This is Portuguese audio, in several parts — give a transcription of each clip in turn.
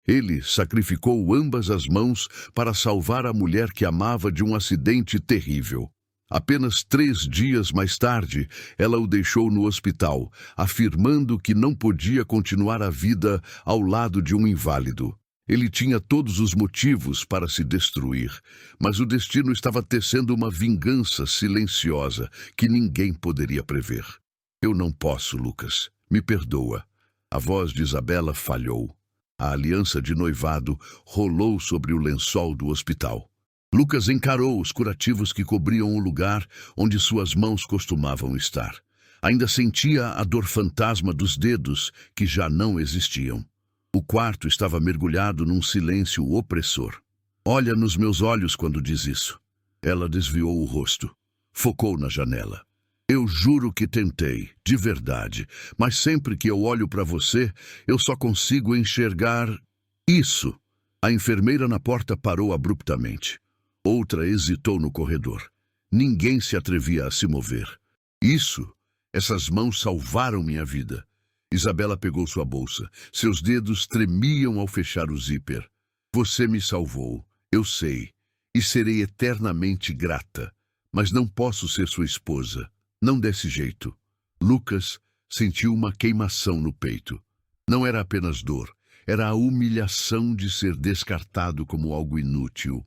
Ele sacrificou ambas as mãos para salvar a mulher que amava de um acidente terrível. Apenas 3 dias mais tarde, ela o deixou no hospital, afirmando que não podia continuar a vida ao lado de um inválido. Ele tinha todos os motivos para se destruir, mas o destino estava tecendo uma vingança silenciosa que ninguém poderia prever. Eu não posso, Lucas. Me perdoa. A voz de Isabela falhou. A aliança de noivado rolou sobre o lençol do hospital. Lucas encarou os curativos que cobriam o lugar onde suas mãos costumavam estar. Ainda sentia a dor fantasma dos dedos que já não existiam. O quarto estava mergulhado num silêncio opressor. Olha nos meus olhos quando diz isso. Ela desviou o rosto. Focou na janela. Eu juro que tentei, de verdade, mas sempre que eu olho para você, eu só consigo enxergar isso. A enfermeira na porta parou abruptamente. Outra hesitou no corredor. Ninguém se atrevia a se mover. Essas mãos salvaram minha vida. Isabela pegou sua bolsa. Seus dedos tremiam ao fechar o zíper. Você me salvou, eu sei, e serei eternamente grata. Mas não posso ser sua esposa. Não desse jeito. Lucas sentiu uma queimação no peito. Não era apenas dor, era a humilhação de ser descartado como algo inútil.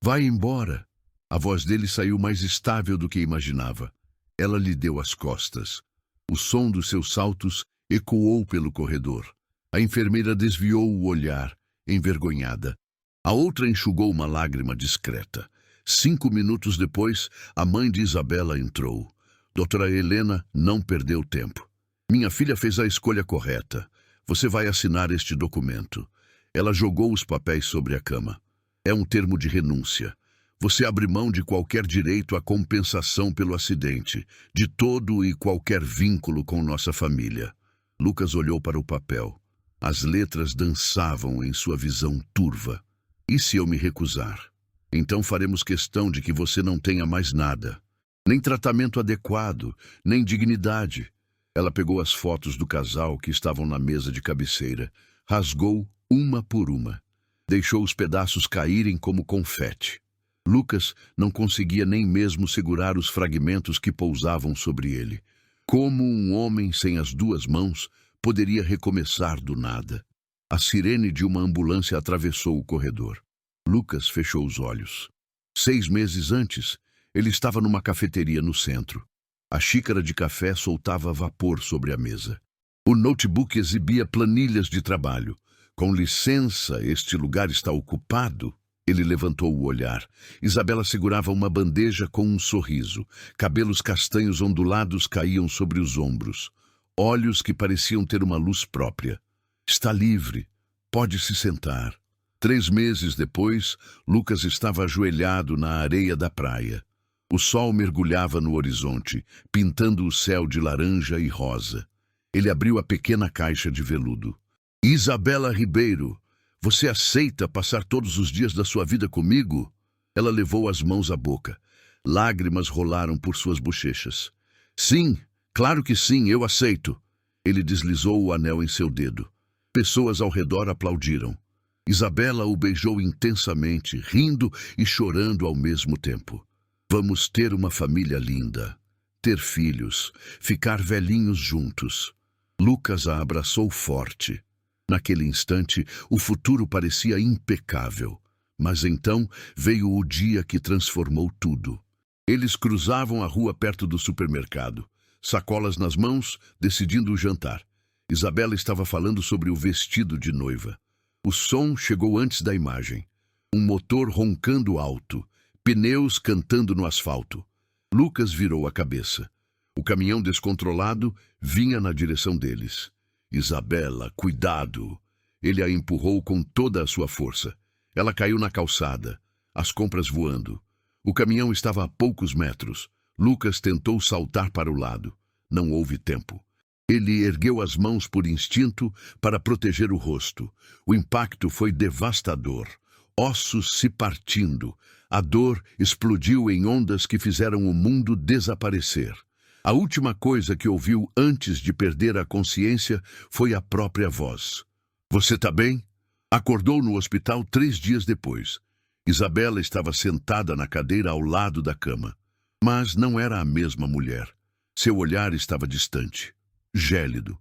Vai embora. A voz dele saiu mais estável do que imaginava. Ela lhe deu as costas. O som dos seus saltos ecoou pelo corredor. A enfermeira desviou o olhar, envergonhada. A outra enxugou uma lágrima discreta. 5 minutos depois, a mãe de Isabela entrou. Doutora Helena não perdeu tempo. Minha filha fez a escolha correta. Você vai assinar este documento. Ela jogou os papéis sobre a cama. É um termo de renúncia. Você abre mão de qualquer direito à compensação pelo acidente, de todo e qualquer vínculo com nossa família. Lucas olhou para o papel. As letras dançavam em sua visão turva. E se eu me recusar? Então faremos questão de que você não tenha mais nada. Nem tratamento adequado, nem dignidade. Ela pegou as fotos do casal que estavam na mesa de cabeceira, rasgou uma por uma. Deixou os pedaços caírem como confete. Lucas não conseguia nem mesmo segurar os fragmentos que pousavam sobre ele. Como um homem sem as 2 mãos poderia recomeçar do nada? A sirene de uma ambulância atravessou o corredor. Lucas fechou os olhos. 6 meses antes, ele estava numa cafeteria no centro. A xícara de café soltava vapor sobre a mesa. O notebook exibia planilhas de trabalho. Com licença, este lugar está ocupado. Ele levantou o olhar. Isabela segurava uma bandeja com um sorriso. Cabelos castanhos ondulados caíam sobre os ombros. Olhos que pareciam ter uma luz própria. Está livre. Pode se sentar. 3 meses depois, Lucas estava ajoelhado na areia da praia. O sol mergulhava no horizonte, pintando o céu de laranja e rosa. Ele abriu a pequena caixa de veludo. Isabela Ribeiro, você aceita passar todos os dias da sua vida comigo? Ela levou as mãos à boca. Lágrimas rolaram por suas bochechas. Sim, claro que sim, eu aceito. Ele deslizou o anel em seu dedo. Pessoas ao redor aplaudiram. Isabela o beijou intensamente, rindo e chorando ao mesmo tempo. Vamos ter uma família linda, ter filhos, ficar velhinhos juntos. Lucas a abraçou forte. Naquele instante, o futuro parecia impecável. Mas então veio o dia que transformou tudo. Eles cruzavam a rua perto do supermercado, sacolas nas mãos, decidindo o jantar. Isabela estava falando sobre o vestido de noiva. O som chegou antes da imagem. Um motor roncando alto, pneus cantando no asfalto. Lucas virou a cabeça. O caminhão descontrolado vinha na direção deles. Isabela, cuidado! Ele a empurrou com toda a sua força. Ela caiu na calçada, as compras voando. O caminhão estava a poucos metros. Lucas tentou saltar para o lado. Não houve tempo. Ele ergueu as mãos por instinto para proteger o rosto. O impacto foi devastador. Ossos se partindo. A dor explodiu em ondas que fizeram o mundo desaparecer. A última coisa que ouviu antes de perder a consciência foi a própria voz. Você tá bem? Acordou no hospital 3 dias depois. Isabela estava sentada na cadeira ao lado da cama. Mas não era a mesma mulher. Seu olhar estava distante, gélido.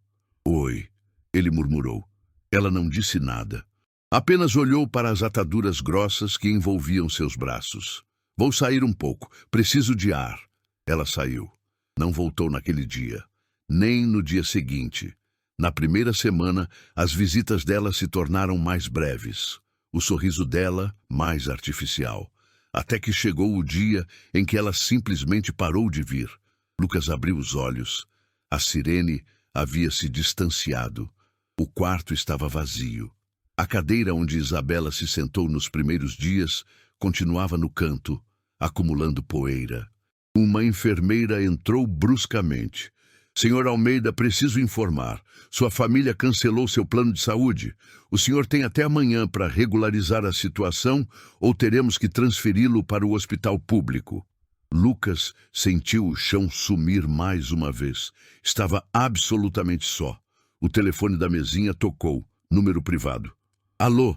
Oi, ele murmurou. Ela não disse nada. Apenas olhou para as ataduras grossas que envolviam seus braços. Vou sair um pouco, preciso de ar. Ela saiu. Não voltou naquele dia, nem no dia seguinte. Na primeira semana, as visitas dela se tornaram mais breves. O sorriso dela, mais artificial. Até que chegou o dia em que ela simplesmente parou de vir. Lucas abriu os olhos. A sirene havia se distanciado. O quarto estava vazio. A cadeira onde Isabela se sentou nos primeiros dias continuava no canto, acumulando poeira. Uma enfermeira entrou bruscamente. Senhor Almeida, preciso informar. Sua família cancelou seu plano de saúde. O senhor tem até amanhã para regularizar a situação ou teremos que transferi-lo para o hospital público. Lucas sentiu o chão sumir mais uma vez. Estava absolutamente só. O telefone da mesinha tocou. Número privado. Alô,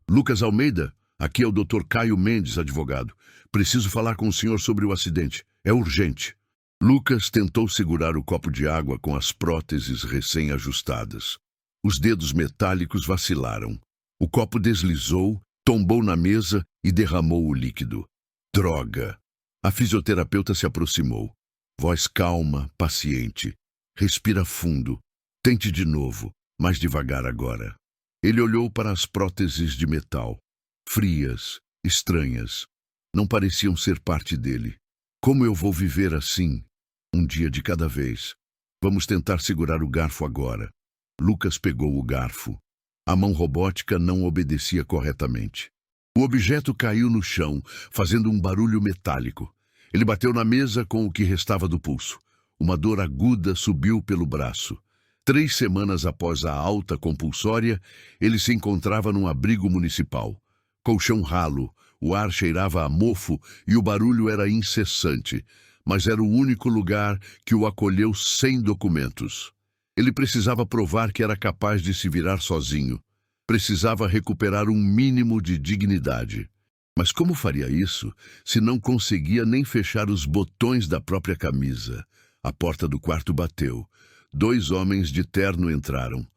Lucas Almeida? Aqui é o Dr. Caio Mendes, advogado. Preciso falar com o senhor sobre o acidente. É urgente. Lucas tentou segurar o copo de água com as próteses recém-ajustadas. Os dedos metálicos vacilaram. O copo deslizou, tombou na mesa e derramou o líquido. Droga! A fisioterapeuta se aproximou. Voz calma, paciente. Respira fundo. Tente de novo, mais devagar agora. Ele olhou para as próteses de metal. Frias, estranhas. Não pareciam ser parte dele. Como eu vou viver assim? Um dia de cada vez. Vamos tentar segurar o garfo agora. Lucas pegou o garfo. A mão robótica não obedecia corretamente. O objeto caiu no chão, fazendo um barulho metálico. Ele bateu na mesa com o que restava do pulso. Uma dor aguda subiu pelo braço. 3 semanas após a alta compulsória, ele se encontrava num abrigo municipal. Colchão ralo, o ar cheirava a mofo e o barulho era incessante, mas era o único lugar que o acolheu sem documentos. Ele precisava provar que era capaz de se virar sozinho. Precisava recuperar um mínimo de dignidade. Mas como faria isso se não conseguia nem fechar os botões da própria camisa? A porta do quarto bateu. 2 homens de terno entraram.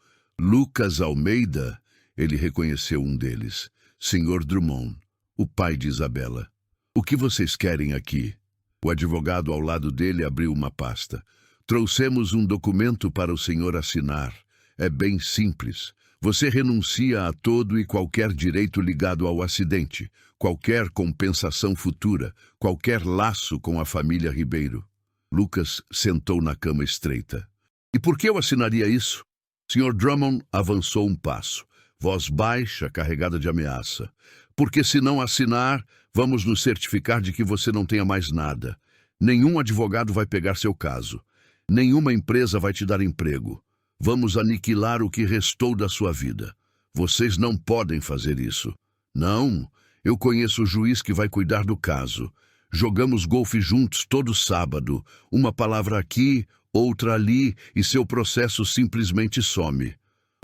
Lucas Almeida, ele reconheceu um deles. Senhor Drummond, o pai de Isabela. O que vocês querem aqui? O advogado ao lado dele abriu uma pasta. Trouxemos um documento para o senhor assinar. É bem simples. Você renuncia a todo e qualquer direito ligado ao acidente, qualquer compensação futura, qualquer laço com a família Ribeiro. Lucas sentou na cama estreita. E por que eu assinaria isso? Sr. Drummond avançou um passo, voz baixa, carregada de ameaça. Porque se não assinar, vamos nos certificar de que você não tenha mais nada. Nenhum advogado vai pegar seu caso. Nenhuma empresa vai te dar emprego. Vamos aniquilar o que restou da sua vida. Vocês não podem fazer isso. Não, eu conheço o juiz que vai cuidar do caso. Jogamos golfe juntos todo sábado. Uma palavra aqui, outra ali, e seu processo simplesmente some.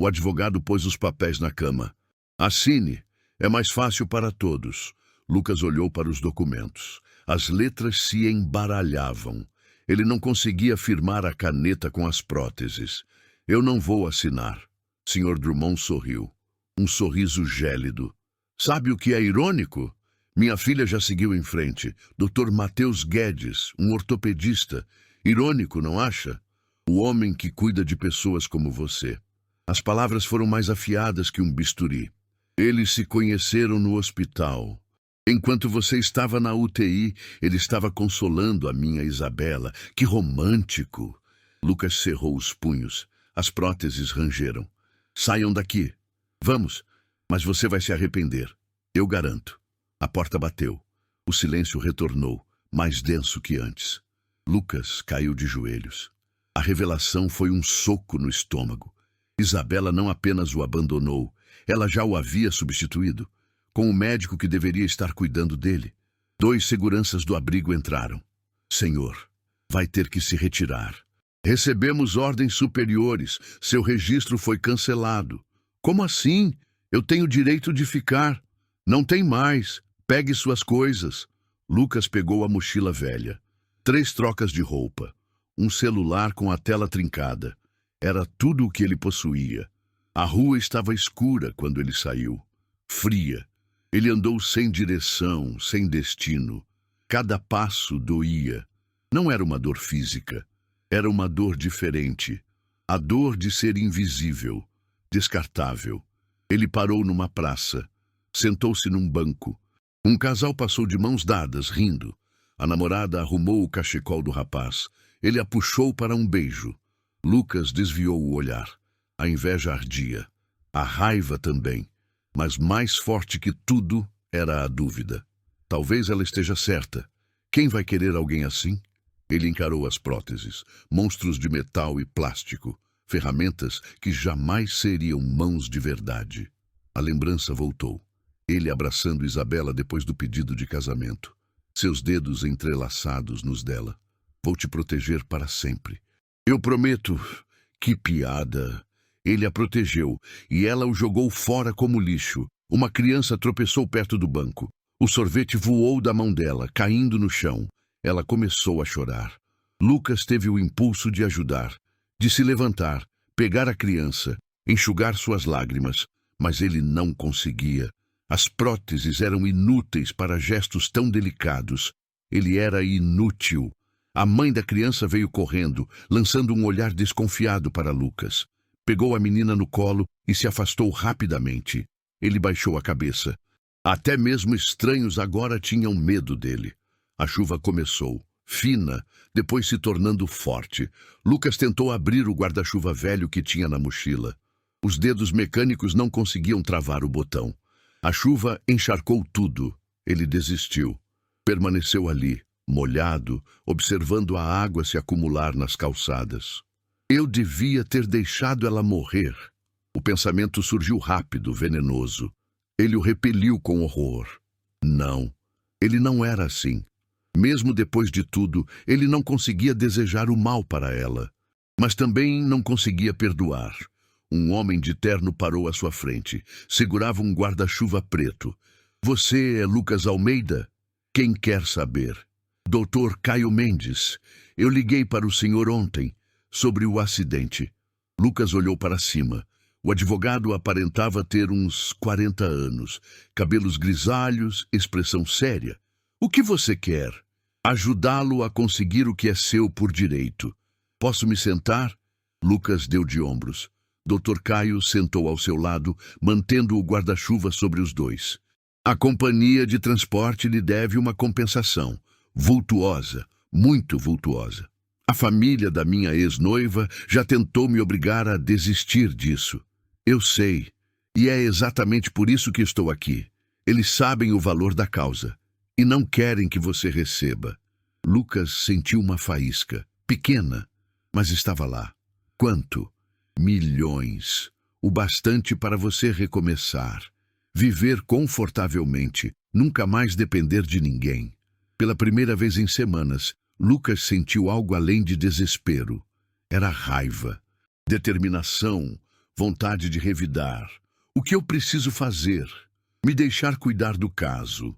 O advogado pôs os papéis na cama. Assine. É mais fácil para todos. Lucas olhou para os documentos. As letras se embaralhavam. Ele não conseguia firmar a caneta com as próteses. Eu não vou assinar. Sr. Drummond sorriu. Um sorriso gélido. Sabe o que é irônico? Minha filha já seguiu em frente. Dr. Matheus Guedes, um ortopedista. Irônico, não acha? O homem que cuida de pessoas como você. As palavras foram mais afiadas que um bisturi. Eles se conheceram no hospital. Enquanto você estava na UTI, ele estava consolando a minha Isabela. Que romântico! Lucas cerrou os punhos. As próteses rangeram. Saiam daqui. Vamos, mas você vai se arrepender. Eu garanto. A porta bateu. O silêncio retornou, mais denso que antes. Lucas caiu de joelhos. A revelação foi um soco no estômago. Isabela não apenas o abandonou, ela já o havia substituído, com o médico que deveria estar cuidando dele. 2 seguranças do abrigo entraram. Senhor, vai ter que se retirar. Recebemos ordens superiores. Seu registro foi cancelado. Como assim? Eu tenho direito de ficar. Não tem mais. Pegue suas coisas. Lucas pegou a mochila velha. 3 trocas de roupa. Um celular com a tela trincada. Era tudo o que ele possuía. A rua estava escura quando ele saiu. Fria. Ele andou sem direção, sem destino. Cada passo doía. Não era uma dor física. Era uma dor diferente. A dor de ser invisível, descartável. Ele parou numa praça. Sentou-se num banco. Um casal passou de mãos dadas, rindo. A namorada arrumou o cachecol do rapaz. Ele a puxou para um beijo. Lucas desviou o olhar. A inveja ardia. A raiva também. Mas mais forte que tudo era a dúvida. Talvez ela esteja certa. Quem vai querer alguém assim? Ele encarou as próteses, monstros de metal e plástico, ferramentas que jamais seriam mãos de verdade. A lembrança voltou. Ele abraçando Isabela depois do pedido de casamento. Seus dedos entrelaçados nos dela. Vou te proteger para sempre. Eu prometo. Que piada. Ele a protegeu e ela o jogou fora como lixo. Uma criança tropeçou perto do banco. O sorvete voou da mão dela, caindo no chão. Ela começou a chorar. Lucas teve o impulso de ajudar, de se levantar, pegar a criança, enxugar suas lágrimas, mas ele não conseguia. As próteses eram inúteis para gestos tão delicados. Ele era inútil. A mãe da criança veio correndo, lançando um olhar desconfiado para Lucas. Pegou a menina no colo e se afastou rapidamente. Ele baixou a cabeça. Até mesmo estranhos agora tinham medo dele. A chuva começou, fina, depois se tornando forte. Lucas tentou abrir o guarda-chuva velho que tinha na mochila. Os dedos mecânicos não conseguiam travar o botão. A chuva encharcou tudo. Ele desistiu. Permaneceu ali, molhado, observando a água se acumular nas calçadas. Eu devia ter deixado ela morrer. O pensamento surgiu rápido, venenoso. Ele o repeliu com horror. Não, ele não era assim. Mesmo depois de tudo, ele não conseguia desejar o mal para ela. Mas também não conseguia perdoar. Um homem de terno parou à sua frente. Segurava um guarda-chuva preto. Você é Lucas Almeida? Quem quer saber? Doutor Caio Mendes. Eu liguei para o senhor ontem, sobre o acidente. Lucas olhou para cima. O advogado aparentava ter uns 40 anos. Cabelos grisalhos, expressão séria. O que você quer? Ajudá-lo a conseguir o que é seu por direito. Posso me sentar? Lucas deu de ombros. Dr. Caio sentou ao seu lado, mantendo o guarda-chuva sobre os dois. A companhia de transporte lhe deve uma compensação. Vultuosa, muito vultuosa. A família da minha ex-noiva já tentou me obrigar a desistir disso. Eu sei, e é exatamente por isso que estou aqui. Eles sabem o valor da causa e não querem que você receba. Lucas sentiu uma faísca, pequena, mas estava lá. Quanto? Milhões. O bastante para você recomeçar. Viver confortavelmente, nunca mais depender de ninguém. Pela primeira vez em semanas, Lucas sentiu algo além de desespero. Era raiva, determinação, vontade de revidar. O que eu preciso fazer? Me deixar cuidar do caso.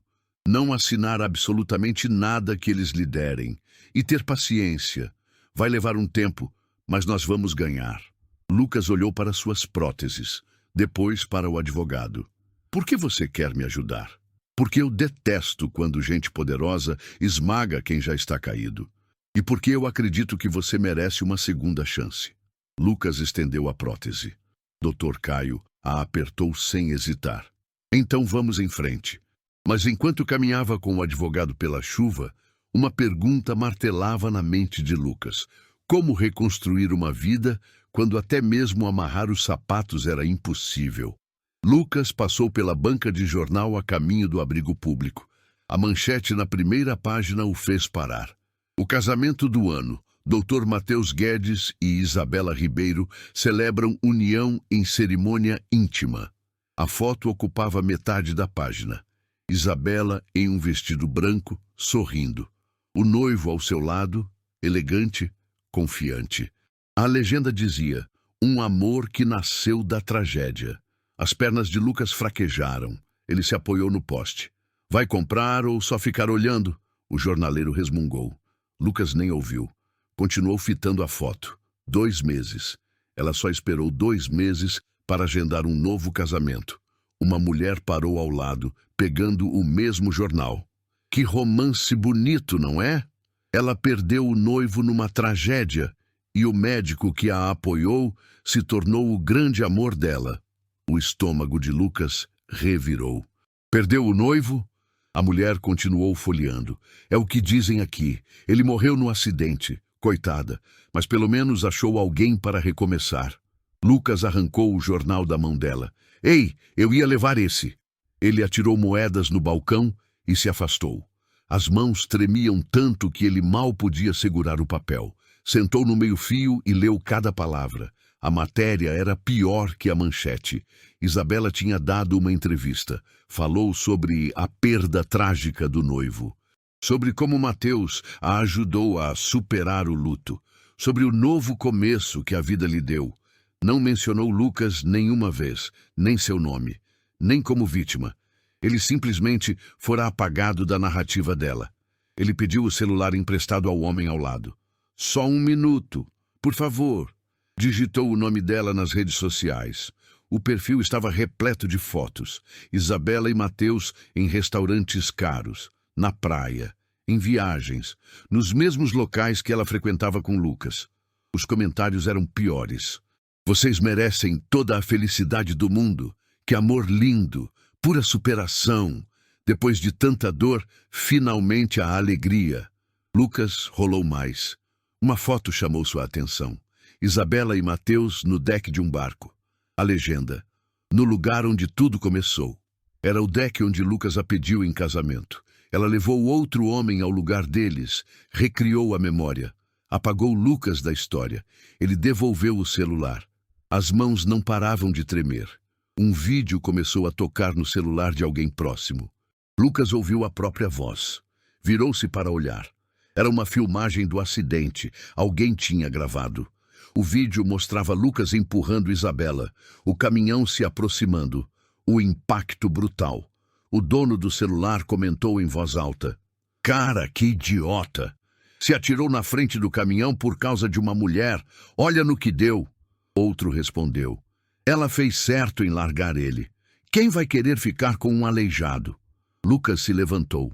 Não assinar absolutamente nada que eles lhe derem. E ter paciência. Vai levar um tempo, mas nós vamos ganhar. Lucas olhou para suas próteses, depois para o advogado. Por que você quer me ajudar? Porque eu detesto quando gente poderosa esmaga quem já está caído. E porque eu acredito que você merece uma segunda chance. Lucas estendeu a prótese. Dr. Caio a apertou sem hesitar. Então vamos em frente. Mas enquanto caminhava com o advogado pela chuva, uma pergunta martelava na mente de Lucas. Como reconstruir uma vida quando até mesmo amarrar os sapatos era impossível? Lucas passou pela banca de jornal a caminho do abrigo público. A manchete na primeira página o fez parar. O casamento do ano. Dr. Matheus Guedes e Isabela Ribeiro celebram união em cerimônia íntima. A foto ocupava metade da página. Isabela em um vestido branco, sorrindo. O noivo ao seu lado, elegante, confiante. A legenda dizia, um amor que nasceu da tragédia. As pernas de Lucas fraquejaram. Ele se apoiou no poste. Vai comprar ou só ficar olhando? O jornaleiro resmungou. Lucas nem ouviu. Continuou fitando a foto. 2 meses. Ela só esperou 2 meses para agendar um novo casamento. Uma mulher parou ao lado, pegando o mesmo jornal. Que romance bonito, não é? Ela perdeu o noivo numa tragédia e o médico que a apoiou se tornou o grande amor dela. O estômago de Lucas revirou. Perdeu o noivo? A mulher continuou folheando. É o que dizem aqui. Ele morreu no acidente. Coitada, mas pelo menos achou alguém para recomeçar. Lucas arrancou o jornal da mão dela. Ei, eu ia levar esse. Ele atirou moedas no balcão e se afastou. As mãos tremiam tanto que ele mal podia segurar o papel. Sentou no meio-fio e leu cada palavra. A matéria era pior que a manchete. Isabela tinha dado uma entrevista. Falou sobre a perda trágica do noivo. Sobre como Mateus a ajudou a superar o luto. Sobre o novo começo que a vida lhe deu. Não mencionou Lucas nenhuma vez, nem seu nome, nem como vítima. Ele simplesmente fora apagado da narrativa dela. Ele pediu o celular emprestado ao homem ao lado. Só 1 minuto, por favor. Digitou o nome dela nas redes sociais. O perfil estava repleto de fotos. Isabela e Mateus em restaurantes caros, na praia, em viagens, nos mesmos locais que ela frequentava com Lucas. Os comentários eram piores. Vocês merecem toda a felicidade do mundo. Que amor lindo, pura superação. Depois de tanta dor, finalmente a alegria. Lucas rolou mais. Uma foto chamou sua atenção. Isabela e Mateus no deck de um barco. A legenda: no lugar onde tudo começou. Era o deck onde Lucas a pediu em casamento. Ela levou outro homem ao lugar deles, recriou a memória. Apagou Lucas da história. Ele devolveu o celular. As mãos não paravam de tremer. Um vídeo começou a tocar no celular de alguém próximo. Lucas ouviu a própria voz. Virou-se para olhar. Era uma filmagem do acidente. Alguém tinha gravado. O vídeo mostrava Lucas empurrando Isabela, o caminhão se aproximando. O impacto brutal. O dono do celular comentou em voz alta. Cara, que idiota! Se atirou na frente do caminhão por causa de uma mulher. Olha no que deu. Outro respondeu. Ela fez certo em largar ele. Quem vai querer ficar com um aleijado? Lucas se levantou.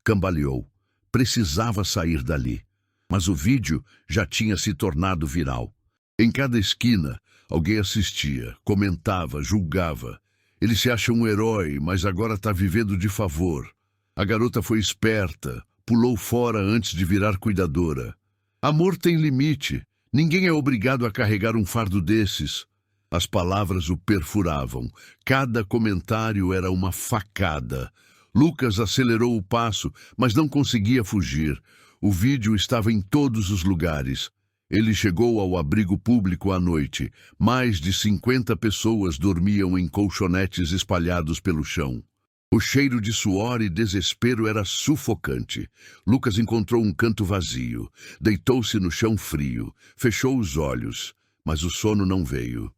Cambaleou. Precisava sair dali. Mas o vídeo já tinha se tornado viral. Em cada esquina, alguém assistia, comentava, julgava. Ele se acha um herói, mas agora está vivendo de favor. A garota foi esperta, pulou fora antes de virar cuidadora. Amor tem limite. Ninguém é obrigado a carregar um fardo desses. As palavras o perfuravam. Cada comentário era uma facada. Lucas acelerou o passo, mas não conseguia fugir. O vídeo estava em todos os lugares. Ele chegou ao abrigo público à noite. Mais de 50 pessoas dormiam em colchonetes espalhados pelo chão. O cheiro de suor e desespero era sufocante. Lucas encontrou um canto vazio. Deitou-se no chão frio. Fechou os olhos, mas o sono não veio.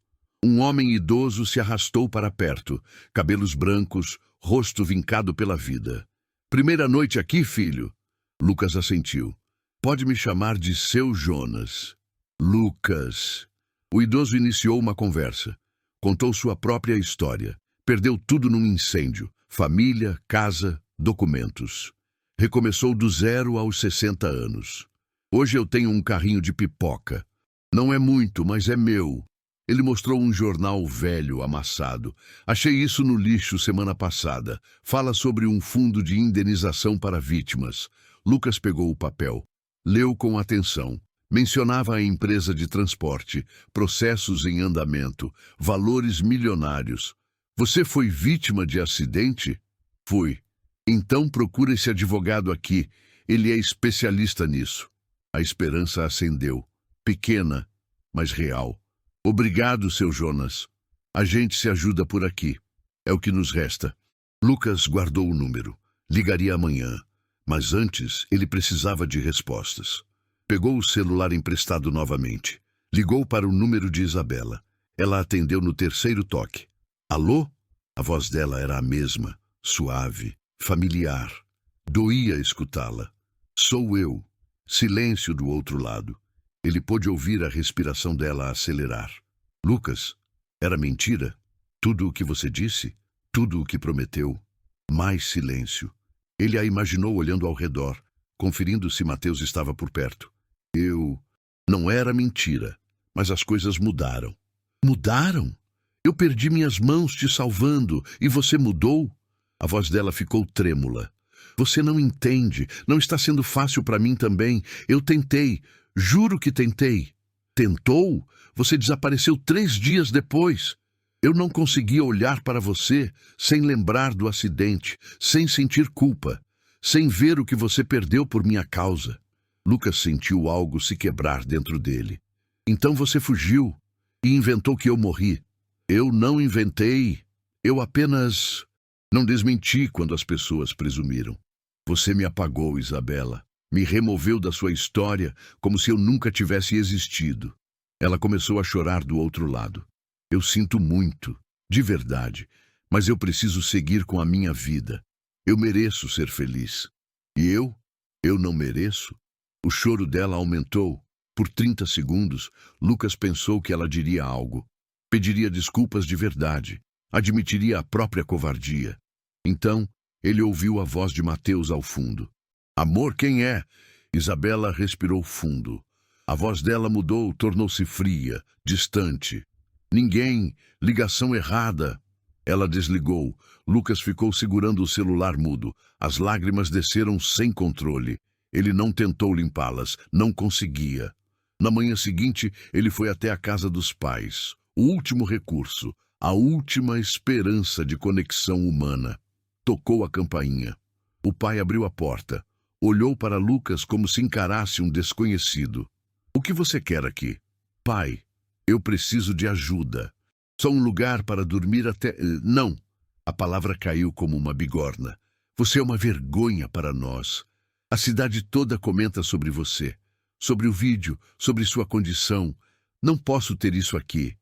Um homem idoso se arrastou para perto. Cabelos brancos, rosto vincado pela vida. Primeira noite aqui, filho? Lucas assentiu. Pode me chamar de seu Jonas. Lucas. O idoso iniciou uma conversa. Contou sua própria história. Perdeu tudo num incêndio. Família, casa, documentos. Recomeçou do 0 aos 60 anos. Hoje eu tenho um carrinho de pipoca. Não é muito, mas é meu. Ele mostrou um jornal velho, amassado. Achei isso no lixo semana passada. Fala sobre um fundo de indenização para vítimas. Lucas pegou o papel. Leu com atenção. Mencionava a empresa de transporte, processos em andamento, valores milionários. Você foi vítima de acidente? Fui. Então procura esse advogado aqui. Ele é especialista nisso. A esperança acendeu. Pequena, mas real. Obrigado, seu Jonas. A gente se ajuda por aqui. É o que nos resta. Lucas guardou o número. Ligaria amanhã. Mas antes, ele precisava de respostas. Pegou o celular emprestado novamente. Ligou para o número de Isabela. Ela atendeu no terceiro toque. Alô? A voz dela era a mesma, suave, familiar. Doía escutá-la. Sou eu. Silêncio do outro lado. Ele pôde ouvir a respiração dela acelerar. Lucas, era mentira? Tudo o que você disse? Tudo o que prometeu? Mais silêncio. Ele a imaginou olhando ao redor, conferindo se Mateus estava por perto. Não era mentira, mas as coisas mudaram. Mudaram? Eu perdi minhas mãos te salvando e você mudou? A voz dela ficou trêmula. Você não entende, não está sendo fácil para mim também. Eu tentei, juro que tentei. Tentou? Você desapareceu 3 dias depois. Eu não conseguia olhar para você sem lembrar do acidente, sem sentir culpa, sem ver o que você perdeu por minha causa. Lucas sentiu algo se quebrar dentro dele. Então você fugiu e inventou que eu morri. Eu não inventei. Eu apenas não desmenti quando as pessoas presumiram. Você me apagou, Isabela. Me removeu da sua história como se eu nunca tivesse existido. Ela começou a chorar do outro lado. Eu sinto muito, de verdade, mas eu preciso seguir com a minha vida. Eu mereço ser feliz. E eu não mereço? O choro dela aumentou. Por 30 segundos, Lucas pensou que ela diria algo. Pediria desculpas de verdade. Admitiria a própria covardia. Então, ele ouviu a voz de Mateus ao fundo. Amor, quem é? Isabela respirou fundo. A voz dela mudou, tornou-se fria, distante. Ninguém, ligação errada. Ela desligou. Lucas ficou segurando o celular mudo. As lágrimas desceram sem controle. Ele não tentou limpá-las, não conseguia. Na manhã seguinte, ele foi até a casa dos pais. O último recurso, a última esperança de conexão humana. Tocou a campainha. O pai abriu a porta. Olhou para Lucas como se encarasse um desconhecido. O que você quer aqui? Pai, eu preciso de ajuda. Só um lugar para dormir até... Não. A palavra caiu como uma bigorna. Você é uma vergonha para nós. A cidade toda comenta sobre você. Sobre o vídeo, sobre sua condição. Não posso ter isso aqui.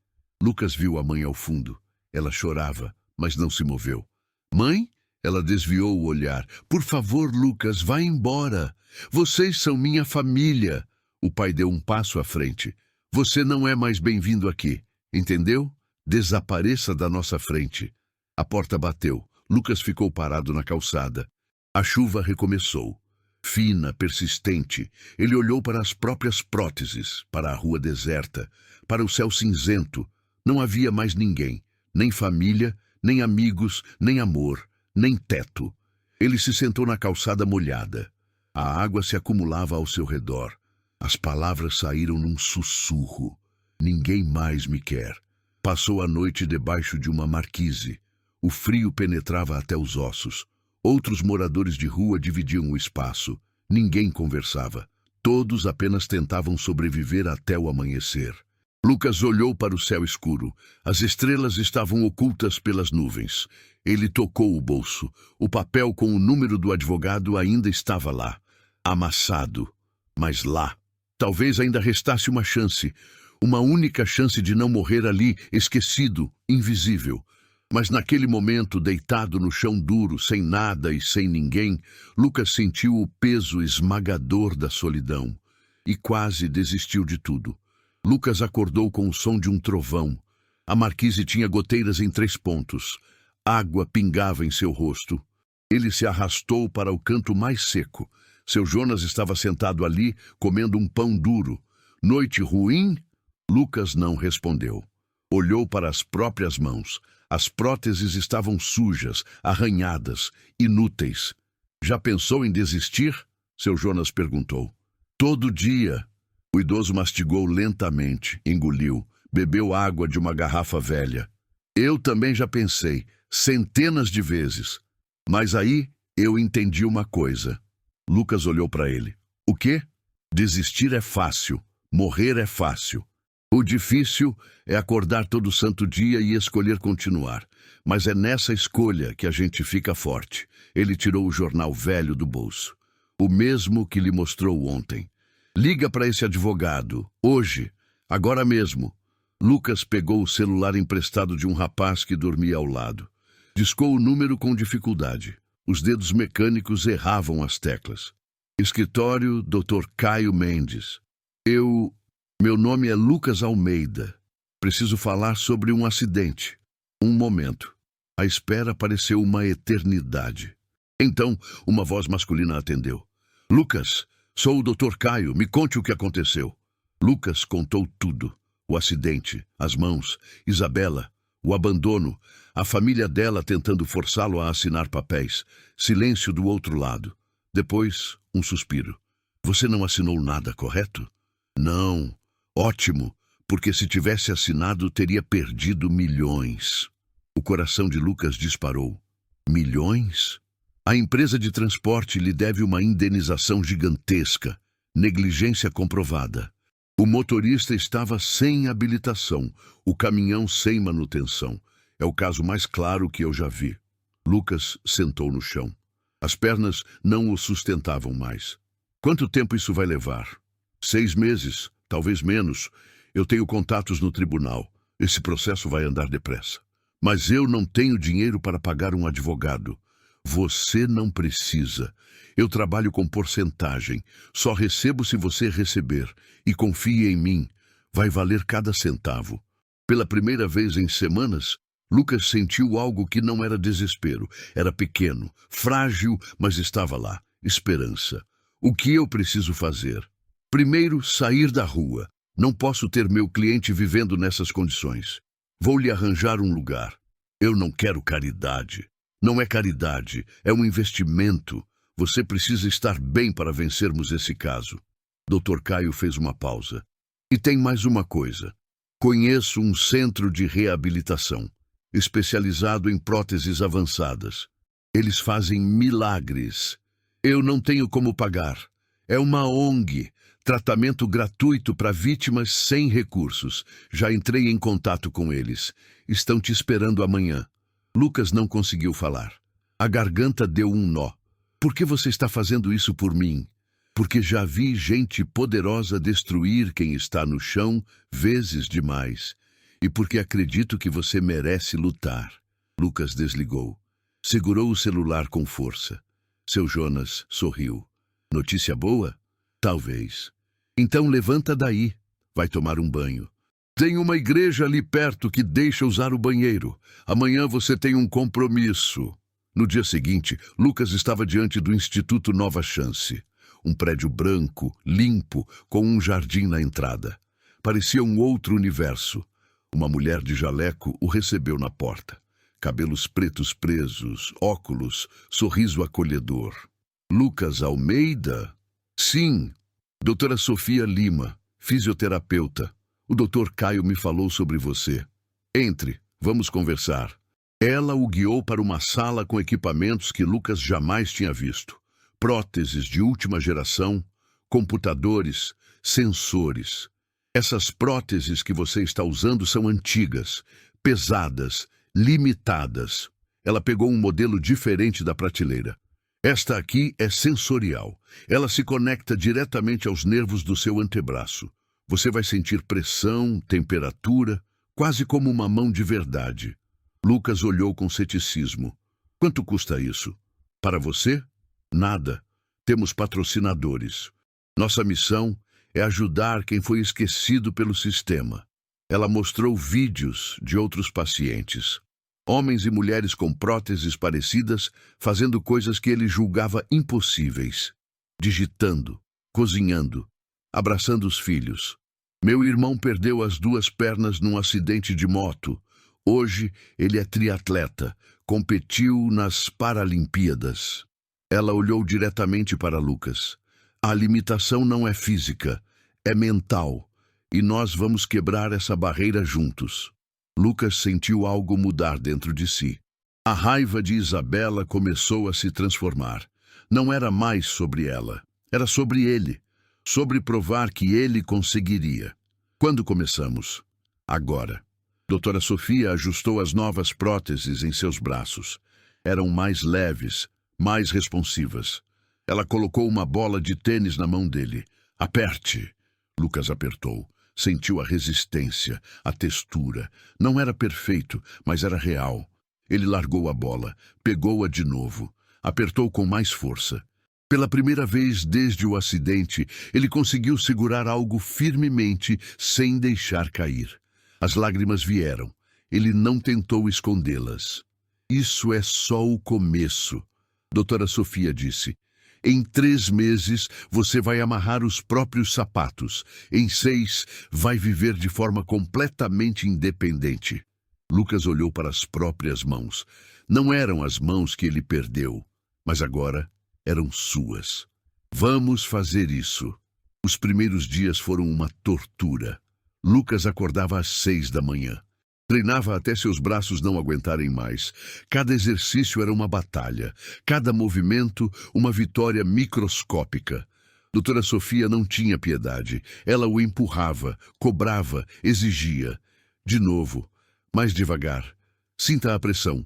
Lucas viu a mãe ao fundo. Ela chorava, mas não se moveu. Mãe? Ela desviou o olhar. Por favor, Lucas, vá embora. Vocês são minha família. O pai deu um passo à frente. Você não é mais bem-vindo aqui. Entendeu? Desapareça da nossa frente. A porta bateu. Lucas ficou parado na calçada. A chuva recomeçou. Fina, persistente. Ele olhou para as próprias próteses, para a rua deserta, para o céu cinzento. Não havia mais ninguém. Nem família, nem amigos, nem amor. Nem teto. Ele se sentou na calçada molhada. A água se acumulava ao seu redor. As palavras saíram num sussurro. Ninguém mais me quer. Passou a noite debaixo de uma marquise. O frio penetrava até os ossos. Outros moradores de rua dividiam o espaço. Ninguém conversava. Todos apenas tentavam sobreviver até o amanhecer. Lucas olhou para o céu escuro. As estrelas estavam ocultas pelas nuvens. Ele tocou o bolso. O papel com o número do advogado ainda estava lá. Amassado, mas lá. Talvez ainda restasse uma chance. Uma única chance de não morrer ali, esquecido, invisível. Mas naquele momento, deitado no chão duro, sem nada e sem ninguém, Lucas sentiu o peso esmagador da solidão. E quase desistiu de tudo. Lucas acordou com o som de um trovão. A marquise tinha goteiras em 3 pontos. Água pingava em seu rosto. Ele se arrastou para o canto mais seco. Seu Jonas estava sentado ali, comendo um pão duro. Noite ruim? Lucas não respondeu. Olhou para as próprias mãos. As próteses estavam sujas, arranhadas, inúteis. Já pensou em desistir? Seu Jonas perguntou. Todo dia. O idoso mastigou lentamente, engoliu, bebeu água de uma garrafa velha. Eu também já pensei, centenas de vezes. Mas aí eu entendi uma coisa. Lucas olhou para ele. O quê? Desistir é fácil, morrer é fácil. O difícil é acordar todo santo dia e escolher continuar. Mas é nessa escolha que a gente fica forte. Ele tirou o jornal velho do bolso. O mesmo que lhe mostrou ontem. Liga para esse advogado, hoje, agora mesmo. Lucas pegou o celular emprestado de um rapaz que dormia ao lado. Discou o número com dificuldade. Os dedos mecânicos erravam as teclas. Escritório, Dr. Caio Mendes. Meu nome é Lucas Almeida. Preciso falar sobre um acidente. Um momento. A espera pareceu uma eternidade. Então, uma voz masculina atendeu. Lucas, sou o Dr. Caio. Me conte o que aconteceu. Lucas contou tudo. O acidente, as mãos, Isabela, o abandono, a família dela tentando forçá-lo a assinar papéis. Silêncio do outro lado. Depois, um suspiro. Você não assinou nada, correto? Não. Ótimo, porque se tivesse assinado, teria perdido milhões. O coração de Lucas disparou. Milhões? A empresa de transporte lhe deve uma indenização gigantesca. Negligência comprovada. O motorista estava sem habilitação, o caminhão sem manutenção. É o caso mais claro que eu já vi. Lucas sentou no chão. As pernas não o sustentavam mais. Quanto tempo isso vai levar? 6 meses, talvez menos. Eu tenho contatos no tribunal. Esse processo vai andar depressa. Mas eu não tenho dinheiro para pagar um advogado. Você não precisa. Eu trabalho com porcentagem. Só recebo se você receber. E confie em mim. Vai valer cada centavo. Pela primeira vez em semanas, Lucas sentiu algo que não era desespero. Era pequeno, frágil, mas estava lá. Esperança. O que eu preciso fazer? Primeiro, sair da rua. Não posso ter meu cliente vivendo nessas condições. Vou lhe arranjar um lugar. Eu não quero caridade. Não é caridade, é um investimento. Você precisa estar bem para vencermos esse caso. Dr. Caio fez uma pausa. E tem mais uma coisa. Conheço um centro de reabilitação, especializado em próteses avançadas. Eles fazem milagres. Eu não tenho como pagar. É uma ONG, tratamento gratuito para vítimas sem recursos. Já entrei em contato com eles. Estão te esperando amanhã. Lucas não conseguiu falar. A garganta deu um nó. Por que você está fazendo isso por mim? Porque já vi gente poderosa destruir quem está no chão vezes demais. E porque acredito que você merece lutar. Lucas desligou. Segurou o celular com força. Seu Jonas sorriu. Notícia boa? Talvez. Então levanta daí. Vai tomar um banho. Tem uma igreja ali perto que deixa usar o banheiro. Amanhã você tem um compromisso. No dia seguinte, Lucas estava diante do Instituto Nova Chance. Um prédio branco, limpo, com um jardim na entrada. Parecia um outro universo. Uma mulher de jaleco o recebeu na porta. Cabelos pretos presos, óculos, sorriso acolhedor. Lucas Almeida? Sim. Doutora Sofia Lima, fisioterapeuta. O Dr. Caio me falou sobre você. Entre, vamos conversar. Ela o guiou para uma sala com equipamentos que Lucas jamais tinha visto. Próteses de última geração, computadores, sensores. Essas próteses que você está usando são antigas, pesadas, limitadas. Ela pegou um modelo diferente da prateleira. Esta aqui é sensorial. Ela se conecta diretamente aos nervos do seu antebraço. Você vai sentir pressão, temperatura, quase como uma mão de verdade. Lucas olhou com ceticismo. Quanto custa isso? Para você? Nada. Temos patrocinadores. Nossa missão é ajudar quem foi esquecido pelo sistema. Ela mostrou vídeos de outros pacientes. Homens e mulheres com próteses parecidas, fazendo coisas que ele julgava impossíveis. Digitando, cozinhando, abraçando os filhos. Meu irmão perdeu as 2 pernas num acidente de moto. Hoje ele é triatleta, competiu nas Paralimpíadas. Ela olhou diretamente para Lucas. A limitação não é física, é mental. E nós vamos quebrar essa barreira juntos. Lucas sentiu algo mudar dentro de si. A raiva de Isabela começou a se transformar. Não era mais sobre ela, era sobre ele. Sobre provar que ele conseguiria. Quando começamos? Agora. Doutora Sofia ajustou as novas próteses em seus braços. Eram mais leves, mais responsivas. Ela colocou uma bola de tênis na mão dele. Aperte. Lucas apertou. Sentiu a resistência, a textura. Não era perfeito, mas era real. Ele largou a bola, pegou-a de novo, apertou com mais força. Pela primeira vez desde o acidente, ele conseguiu segurar algo firmemente, sem deixar cair. As lágrimas vieram. Ele não tentou escondê-las. Isso é só o começo, doutora Sofia disse. Em 3 meses, você vai amarrar os próprios sapatos. Em 6, vai viver de forma completamente independente. Lucas olhou para as próprias mãos. Não eram as mãos que ele perdeu, mas agora eram suas. Vamos fazer isso. Os primeiros dias foram uma tortura. Lucas acordava às 6 da manhã. Treinava até seus braços não aguentarem mais. Cada exercício era uma batalha. Cada movimento, uma vitória microscópica. Doutora Sofia não tinha piedade. Ela o empurrava, cobrava, exigia. De novo, mais devagar. Sinta a pressão.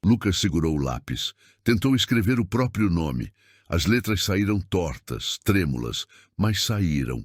Lucas segurou o lápis. Tentou escrever o próprio nome. As letras saíram tortas, trêmulas, mas saíram.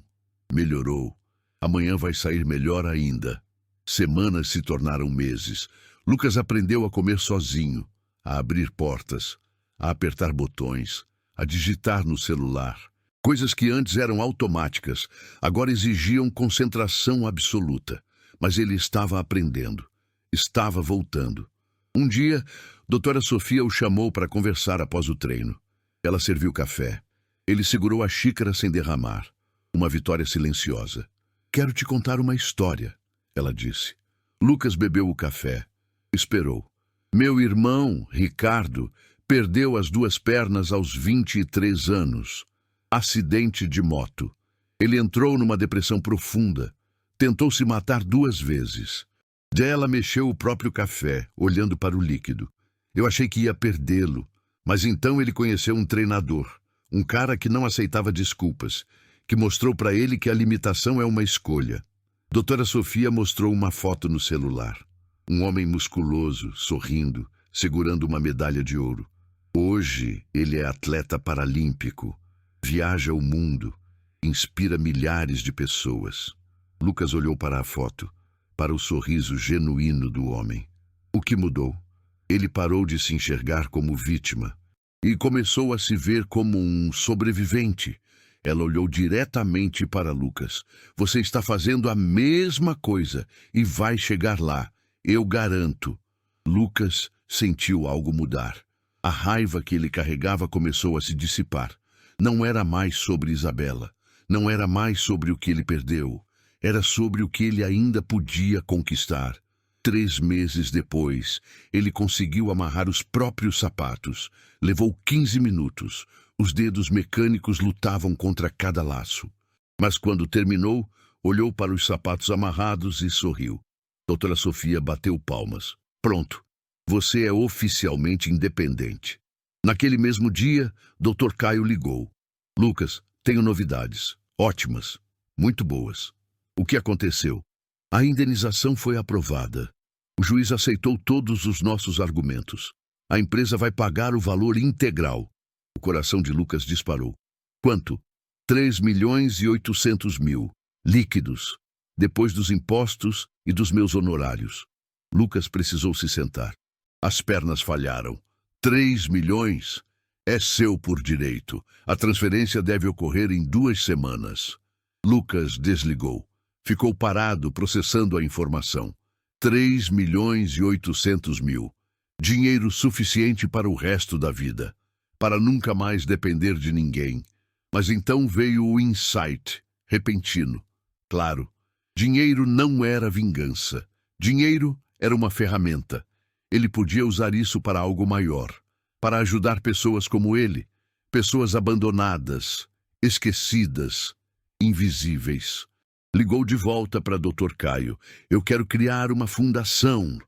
Melhorou. Amanhã vai sair melhor ainda. Semanas se tornaram meses. Lucas aprendeu a comer sozinho, a abrir portas, a apertar botões, a digitar no celular. Coisas que antes eram automáticas, agora exigiam concentração absoluta. Mas ele estava aprendendo. Estava voltando. Um dia, doutora Sofia o chamou para conversar após o treino. Ela serviu café. Ele segurou a xícara sem derramar. Uma vitória silenciosa. Quero te contar uma história, ela disse. Lucas bebeu o café. Esperou. Meu irmão, Ricardo, perdeu as 2 pernas aos 23 anos. Acidente de moto. Ele entrou numa depressão profunda. Tentou se matar 2 vezes. Ela mexeu o próprio café, olhando para o líquido. Eu achei que ia perdê-lo. Mas então ele conheceu um treinador. Um cara que não aceitava desculpas. Que mostrou para ele que a limitação é uma escolha. Doutora Sofia mostrou uma foto no celular. Um homem musculoso, sorrindo, segurando uma medalha de ouro. Hoje, ele é atleta paralímpico. Viaja o mundo. Inspira milhares de pessoas. Lucas olhou para a foto, para o sorriso genuíno do homem. O que mudou? Ele parou de se enxergar como vítima e começou a se ver como um sobrevivente. Ela olhou diretamente para Lucas. Você está fazendo a mesma coisa e vai chegar lá, eu garanto. Lucas sentiu algo mudar. A raiva que ele carregava começou a se dissipar. Não era mais sobre Isabela. Não era mais sobre o que ele perdeu. Era sobre o que ele ainda podia conquistar. 3 meses depois, ele conseguiu amarrar os próprios sapatos. Levou 15 minutos. Os dedos mecânicos lutavam contra cada laço. Mas quando terminou, olhou para os sapatos amarrados e sorriu. Doutora Sofia bateu palmas. Pronto. Você é oficialmente independente. Naquele mesmo dia, Dr. Caio ligou. Lucas, tenho novidades. Ótimas. Muito boas. O que aconteceu? A indenização foi aprovada. O juiz aceitou todos os nossos argumentos. A empresa vai pagar o valor integral. O coração de Lucas disparou. Quanto? 3.800.000. Líquidos. Depois dos impostos e dos meus honorários. Lucas precisou se sentar. As pernas falharam. 3 milhões? É seu por direito. A transferência deve ocorrer em 2 semanas. Lucas desligou. Ficou parado processando a informação. 3.800.000. Dinheiro suficiente para o resto da vida. Para nunca mais depender de ninguém. Mas então veio o insight, repentino. Claro, dinheiro não era vingança. Dinheiro era uma ferramenta. Ele podia usar isso para algo maior. Para ajudar pessoas como ele. Pessoas abandonadas, esquecidas, invisíveis. Ligou de volta para Dr. Caio. Eu quero criar uma fundação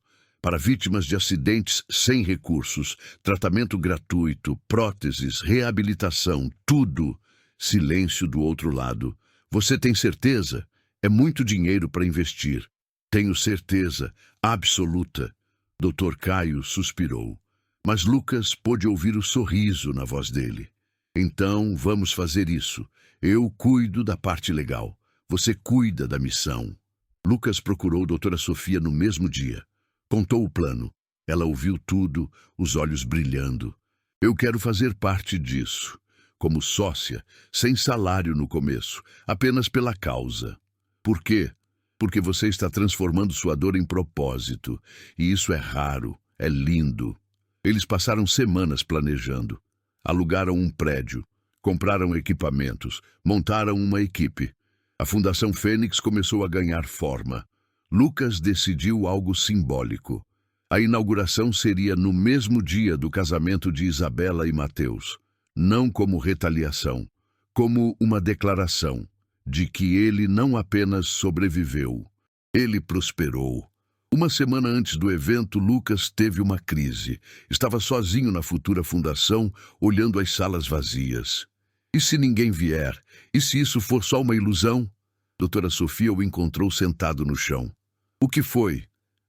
para vítimas de acidentes sem recursos, tratamento gratuito, próteses, reabilitação, tudo. Silêncio do outro lado. Você tem certeza? É muito dinheiro para investir. Tenho certeza, absoluta. Dr. Caio suspirou. Mas Lucas pôde ouvir o sorriso na voz dele. Então, vamos fazer isso. Eu cuido da parte legal. Você cuida da missão. Lucas procurou a doutora Sofia no mesmo dia. Contou o plano. Ela ouviu tudo, os olhos brilhando. Eu quero fazer parte disso. Como sócia, sem salário no começo, apenas pela causa. Por quê? Porque você está transformando sua dor em propósito. E isso é raro, é lindo. Eles passaram semanas planejando. Alugaram um prédio, compraram equipamentos, montaram uma equipe. A Fundação Fênix começou a ganhar forma. Lucas decidiu algo simbólico. A inauguração seria no mesmo dia do casamento de Isabela e Mateus, não como retaliação, como uma declaração de que ele não apenas sobreviveu, ele prosperou. Uma semana antes do evento, Lucas teve uma crise. Estava sozinho na futura fundação, olhando as salas vazias. E se ninguém vier? E se isso for só uma ilusão? Doutora Sofia o encontrou sentado no chão. O que foi?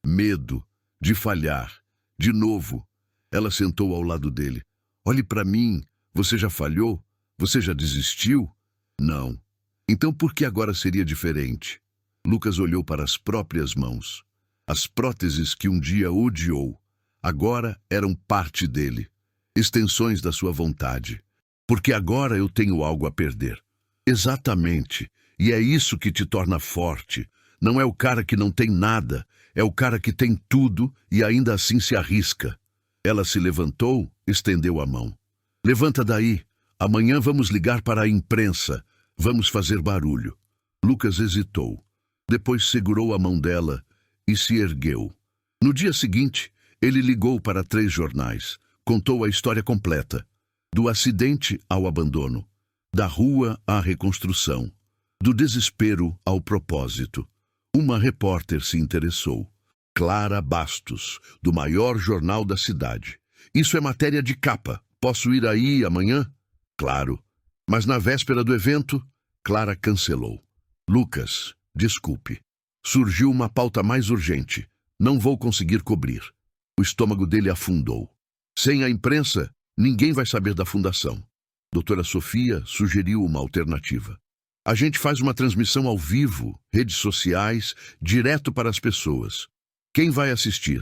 Medo. De falhar. De novo. Ela sentou ao lado dele. Olhe para mim. Você já falhou? Você já desistiu? Não. Então por que agora seria diferente? Lucas olhou para as próprias mãos. As próteses que um dia odiou, agora eram parte dele. Extensões da sua vontade. Porque agora eu tenho algo a perder. Exatamente. E é isso que te torna forte. Não é o cara que não tem nada. É o cara que tem tudo e ainda assim se arrisca. Ela se levantou, estendeu a mão. Levanta daí. Amanhã vamos ligar para a imprensa. Vamos fazer barulho. Lucas hesitou. Depois segurou a mão dela e se ergueu. No dia seguinte, ele ligou para 3 jornais. Contou a história completa. Do acidente ao abandono. Da rua à reconstrução. Do desespero ao propósito. Uma repórter se interessou. Clara Bastos, do maior jornal da cidade. Isso é matéria de capa. Posso ir aí amanhã? Claro. Mas na véspera do evento, Clara cancelou. Lucas, desculpe. Surgiu uma pauta mais urgente. Não vou conseguir cobrir. O estômago dele afundou. Sem a imprensa, ninguém vai saber da fundação. Doutora Sofia sugeriu uma alternativa. A gente faz uma transmissão ao vivo, redes sociais, direto para as pessoas. Quem vai assistir?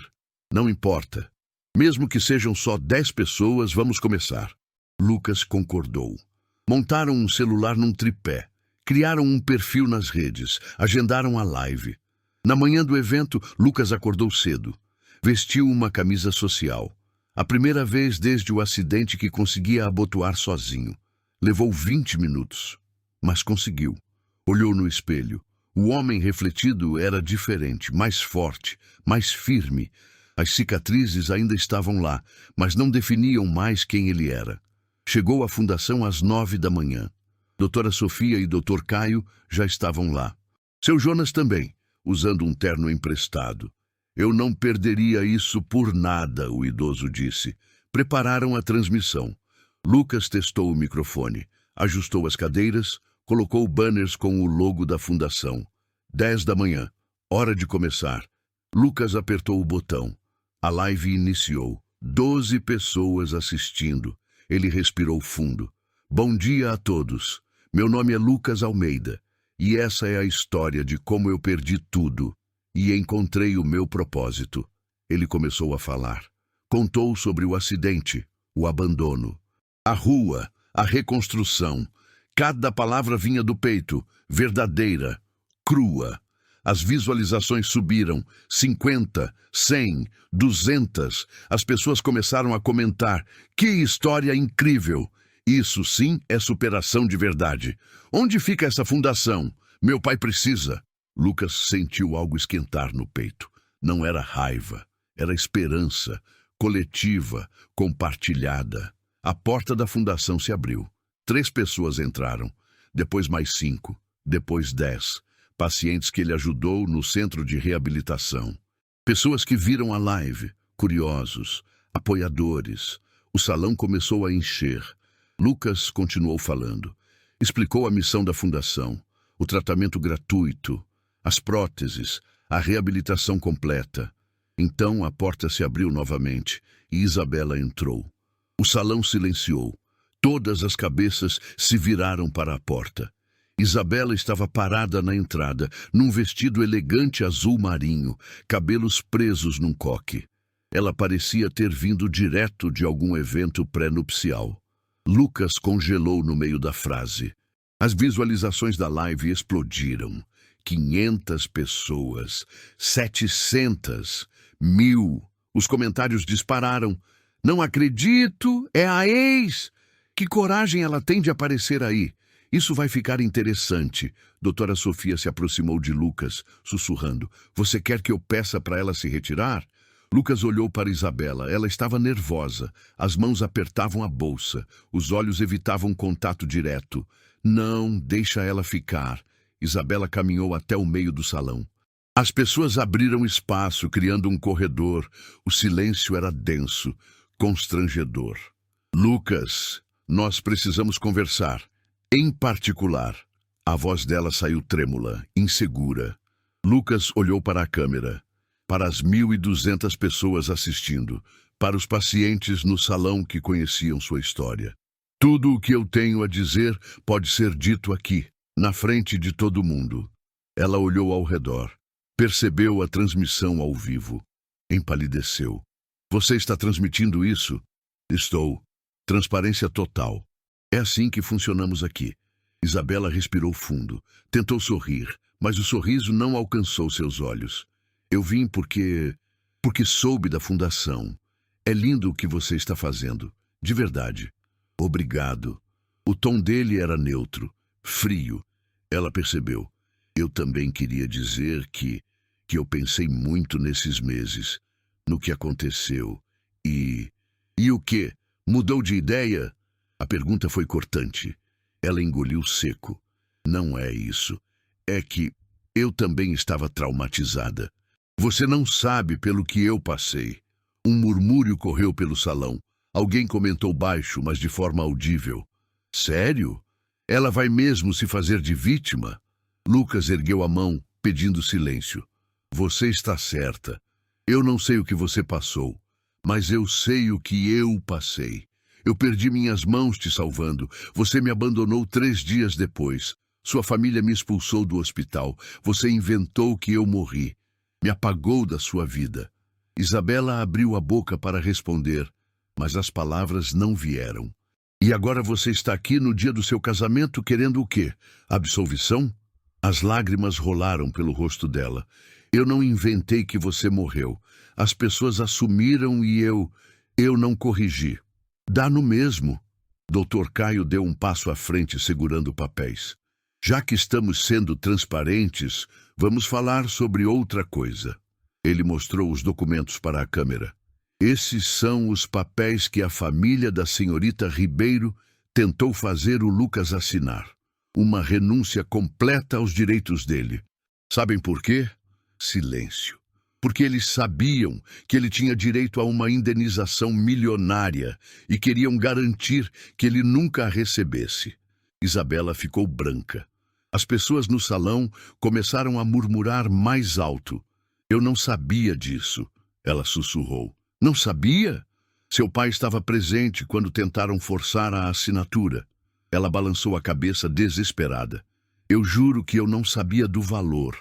Não importa. Mesmo que sejam só 10 pessoas, vamos começar. Lucas concordou. Montaram um celular num tripé. Criaram um perfil nas redes. Agendaram a live. Na manhã do evento, Lucas acordou cedo. Vestiu uma camisa social. A primeira vez desde o acidente que conseguia abotoar sozinho. Levou 20 minutos. Mas conseguiu. Olhou no espelho. O homem refletido era diferente, mais forte, mais firme. As cicatrizes ainda estavam lá, mas não definiam mais quem ele era. Chegou à fundação às 9 da manhã. Doutora Sofia e Dr. Caio já estavam lá. Seu Jonas também, usando um terno emprestado. Eu não perderia isso por nada, o idoso disse. Prepararam a transmissão. Lucas testou o microfone, ajustou as cadeiras, colocou banners com o logo da fundação. 10 da manhã, hora de começar. Lucas apertou o botão. A live iniciou. 12 pessoas assistindo. Ele respirou fundo. Bom dia a todos. Meu nome é Lucas Almeida. E essa é a história de como eu perdi tudo. E encontrei o meu propósito. Ele começou a falar. Contou sobre o acidente, o abandono, a rua, a reconstrução. Cada palavra vinha do peito, verdadeira, crua. As visualizações subiram, 50, 100, 200. As pessoas começaram a comentar. Que história incrível! Isso sim é superação de verdade. Onde fica essa fundação? Meu pai precisa. Lucas sentiu algo esquentar no peito. Não era raiva, era esperança, coletiva, compartilhada. A porta da fundação se abriu. 3 pessoas entraram, depois mais 5, depois 10. Pacientes que ele ajudou no centro de reabilitação. Pessoas que viram a live, curiosos, apoiadores. O salão começou a encher. Lucas continuou falando. Explicou a missão da fundação, o tratamento gratuito, as próteses, a reabilitação completa. Então a porta se abriu novamente e Isabela entrou. O salão silenciou. Todas as cabeças se viraram para a porta. Isabela estava parada na entrada, num vestido elegante azul marinho, cabelos presos num coque. Ela parecia ter vindo direto de algum evento pré-nupcial. Lucas congelou no meio da frase. As visualizações da live explodiram. 500 pessoas, 700, 1000. Os comentários dispararam. Não acredito, é a ex! Que coragem ela tem de aparecer aí! Isso vai ficar interessante. Doutora Sofia se aproximou de Lucas, sussurrando. Você quer que eu peça para ela se retirar? Lucas olhou para Isabela. Ela estava nervosa. As mãos apertavam a bolsa. Os olhos evitavam contato direto. Não, deixa ela ficar. Isabela caminhou até o meio do salão. As pessoas abriram espaço, criando um corredor. O silêncio era denso, constrangedor. Lucas, nós precisamos conversar. Em particular, a voz dela saiu trêmula, insegura. Lucas olhou para a câmera, para as 1.200 pessoas assistindo, para os pacientes no salão que conheciam sua história. Tudo o que eu tenho a dizer pode ser dito aqui, na frente de todo mundo. Ela olhou ao redor, percebeu a transmissão ao vivo, empalideceu. Você está transmitindo isso? Estou. Transparência total. É assim que funcionamos aqui. Isabela respirou fundo. Tentou sorrir, mas o sorriso não alcançou seus olhos. Eu vim porque soube da fundação. É lindo o que você está fazendo. De verdade. Obrigado. O tom dele era neutro, frio. Ela percebeu. Eu também queria dizer que eu pensei muito nesses meses, no que aconteceu. E o quê? Mudou de ideia? A pergunta foi cortante. Ela engoliu seco. Não é isso. É que eu também estava traumatizada. Você não sabe pelo que eu passei. Um murmúrio correu pelo salão. Alguém comentou baixo, mas de forma audível. Sério? Ela vai mesmo se fazer de vítima? Lucas ergueu a mão, pedindo silêncio. Você está certa. Eu não sei o que você passou, mas eu sei o que eu passei. Eu perdi minhas mãos te salvando. Você me abandonou 3 dias depois. Sua família me expulsou do hospital. Você inventou que eu morri. Me apagou da sua vida. Isabela abriu a boca para responder, mas as palavras não vieram. E agora você está aqui no dia do seu casamento querendo o quê? Absolvição? As lágrimas rolaram pelo rosto dela. Eu não inventei que você morreu. As pessoas assumiram e eu não corrigi. Dá no mesmo. Dr. Caio deu um passo à frente segurando papéis. Já que estamos sendo transparentes, vamos falar sobre outra coisa. Ele mostrou os documentos para a câmera. Esses são os papéis que a família da senhorita Ribeiro tentou fazer o Lucas assinar. Uma renúncia completa aos direitos dele. Sabem por quê? Silêncio. Porque eles sabiam que ele tinha direito a uma indenização milionária e queriam garantir que ele nunca a recebesse. Isabela ficou branca. As pessoas no salão começaram a murmurar mais alto. Eu não sabia disso, ela sussurrou. Não sabia? Seu pai estava presente quando tentaram forçar a assinatura. Ela balançou a cabeça desesperada. Eu juro que eu não sabia do valor.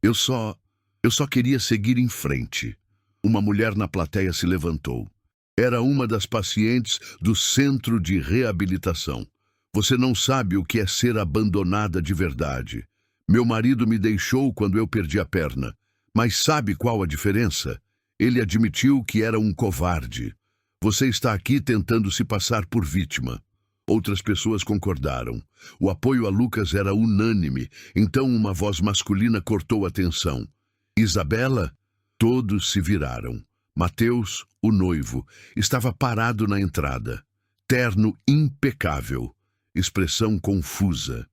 Eu só queria seguir em frente. Uma mulher na plateia se levantou. Era uma das pacientes do centro de reabilitação. Você não sabe o que é ser abandonada de verdade. Meu marido me deixou quando eu perdi a perna. Mas sabe qual a diferença? Ele admitiu que era um covarde. Você está aqui tentando se passar por vítima. Outras pessoas concordaram. O apoio a Lucas era unânime, então uma voz masculina cortou a tensão. Isabela? Todos se viraram. Mateus, o noivo, estava parado na entrada. Terno impecável. Expressão confusa.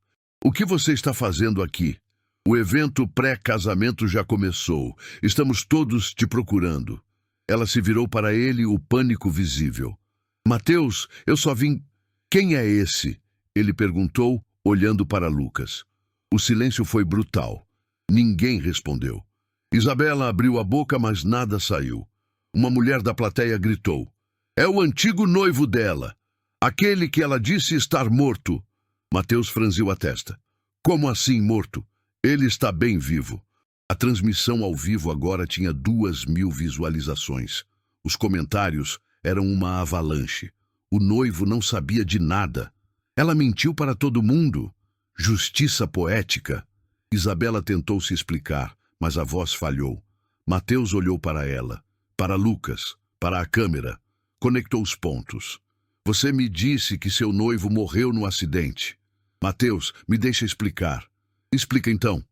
O que você está fazendo aqui? O evento pré-casamento já começou. Estamos todos te procurando. Ela se virou para ele, o pânico visível. Mateus, eu só vim... Quem é esse? Ele perguntou, olhando para Lucas. O silêncio foi brutal. Ninguém respondeu. Isabela abriu a boca, mas nada saiu. Uma mulher da plateia gritou. É o antigo noivo dela. Aquele que ela disse estar morto. Mateus franziu a testa. Como assim morto? Ele está bem vivo. A transmissão ao vivo agora tinha 2.000 visualizações. Os comentários eram uma avalanche. O noivo não sabia de nada. Ela mentiu para todo mundo. Justiça poética. Isabela tentou se explicar, mas a voz falhou. Mateus olhou para ela, para Lucas, para a câmera. Conectou os pontos. Você me disse que seu noivo morreu no acidente. Mateus, me deixa explicar. Explica então.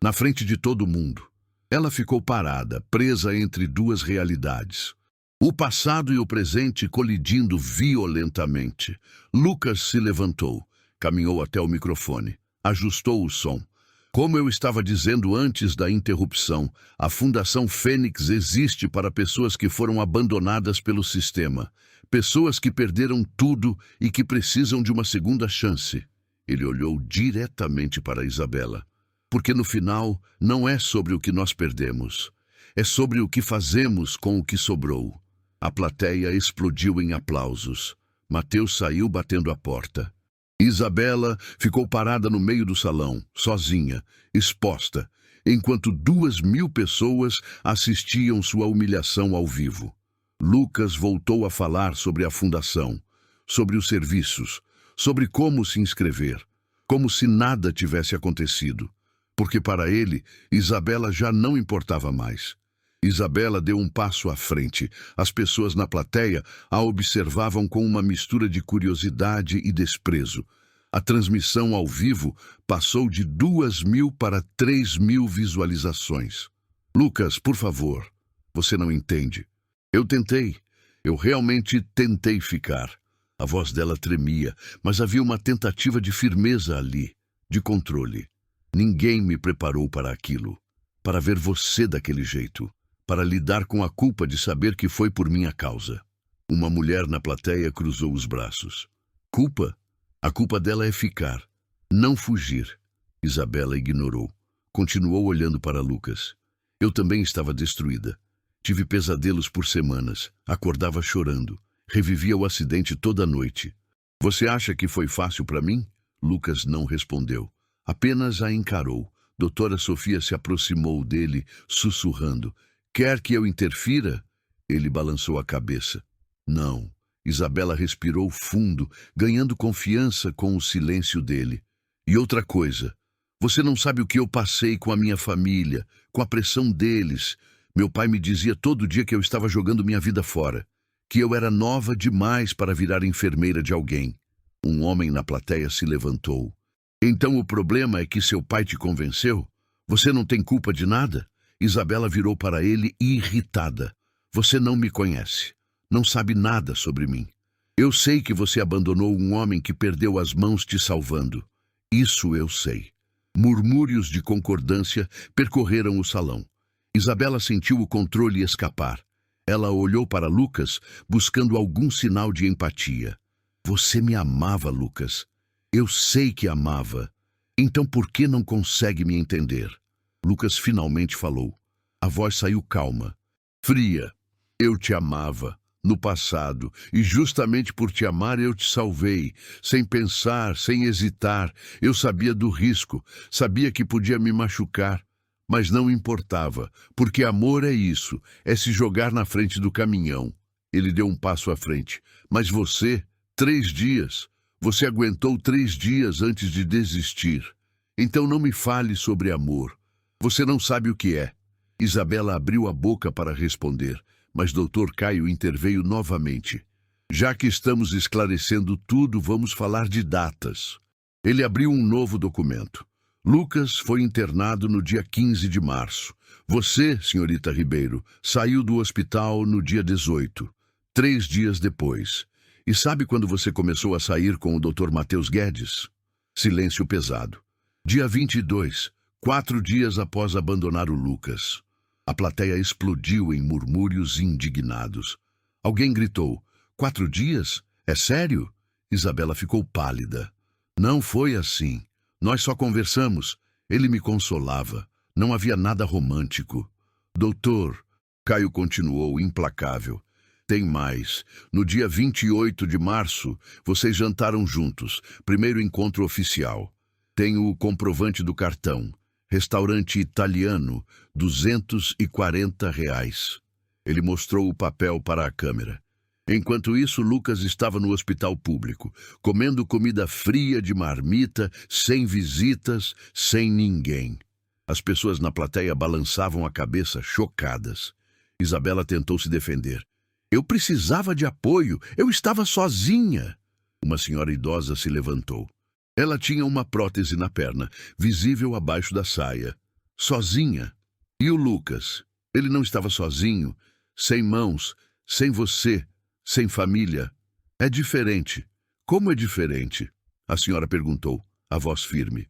Na frente de todo mundo. Ela ficou parada, presa entre duas realidades. O passado e o presente colidindo violentamente. Lucas se levantou, caminhou até o microfone, ajustou o som. Como eu estava dizendo antes da interrupção, a Fundação Fênix existe para pessoas que foram abandonadas pelo sistema. Pessoas que perderam tudo e que precisam de uma segunda chance. Ele olhou diretamente para Isabela. Porque no final não é sobre o que nós perdemos. É sobre o que fazemos com o que sobrou. A plateia explodiu em aplausos. Mateus saiu batendo a porta. Isabela ficou parada no meio do salão, sozinha, exposta, enquanto 2.000 pessoas assistiam sua humilhação ao vivo. Lucas voltou a falar sobre a fundação, sobre os serviços, sobre como se inscrever, como se nada tivesse acontecido. Porque para ele, Isabela já não importava mais. Isabela deu um passo à frente. As pessoas na plateia a observavam com uma mistura de curiosidade e desprezo. A transmissão ao vivo passou de 2.000 para 3.000 visualizações. Lucas, por favor, você não entende. Eu tentei. Eu realmente tentei ficar. A voz dela tremia, mas havia uma tentativa de firmeza ali, de controle. Ninguém me preparou para aquilo, para ver você daquele jeito, para lidar com a culpa de saber que foi por minha causa. Uma mulher na plateia cruzou os braços. Culpa? A culpa dela é ficar, não fugir. Isabela ignorou. Continuou olhando para Lucas. Eu também estava destruída. Tive pesadelos por semanas. Acordava chorando. Revivia o acidente toda noite. Você acha que foi fácil para mim? Lucas não respondeu. Apenas a encarou. Doutora Sofia se aproximou dele, sussurrando. Quer que eu interfira? Ele balançou a cabeça. Não. Isabela respirou fundo, ganhando confiança com o silêncio dele. E outra coisa. Você não sabe o que eu passei com a minha família, com a pressão deles. Meu pai me dizia todo dia que eu estava jogando minha vida fora. Que eu era nova demais para virar enfermeira de alguém. Um homem na plateia se levantou. Então o problema é que seu pai te convenceu? Você não tem culpa de nada? Isabela virou para ele irritada. Você não me conhece. Não sabe nada sobre mim. Eu sei que você abandonou um homem que perdeu as mãos te salvando. Isso eu sei. Murmúrios de concordância percorreram o salão. Isabela sentiu o controle escapar. Ela olhou para Lucas, buscando algum sinal de empatia. Você me amava, Lucas. Eu sei que amava. Então por que não consegue me entender? Lucas finalmente falou. A voz saiu calma, fria. Eu te amava, no passado, e justamente por te amar eu te salvei. Sem pensar, sem hesitar. Eu sabia do risco, sabia que podia me machucar. Mas não importava, porque amor é isso, é se jogar na frente do caminhão. Ele deu um passo à frente. Mas você, 3 dias... Você aguentou 3 dias antes de desistir. Então não me fale sobre amor. Você não sabe o que é. Isabela abriu a boca para responder, mas Dr. Caio interveio novamente. Já que estamos esclarecendo tudo, vamos falar de datas. Ele abriu um novo documento. Lucas foi internado no dia 15 de março. Você, senhorita Ribeiro, saiu do hospital no dia 18, 3 dias depois. E sabe quando você começou a sair com o Dr. Mateus Guedes? Silêncio pesado. Dia 22, 4 dias após abandonar o Lucas. A plateia explodiu em murmúrios indignados. Alguém gritou, 4 dias? É sério? Isabela ficou pálida. Não foi assim. Nós só conversamos. Ele me consolava. Não havia nada romântico. Doutor, Caio continuou implacável. Tem mais. No dia 28 de março, vocês jantaram juntos. Primeiro encontro oficial. Tenho o comprovante do cartão. Restaurante italiano, R$ 240. Ele mostrou o papel para a câmera. Enquanto isso, Lucas estava no hospital público, comendo comida fria de marmita, sem visitas, sem ninguém. As pessoas na plateia balançavam a cabeça, chocadas. Isabela tentou se defender. Eu precisava de apoio, eu estava sozinha. Uma senhora idosa se levantou. Ela tinha uma prótese na perna, visível abaixo da saia. Sozinha. E o Lucas? Ele não estava sozinho, sem mãos, sem você, sem família. É diferente. Como é diferente? A senhora perguntou, a voz firme.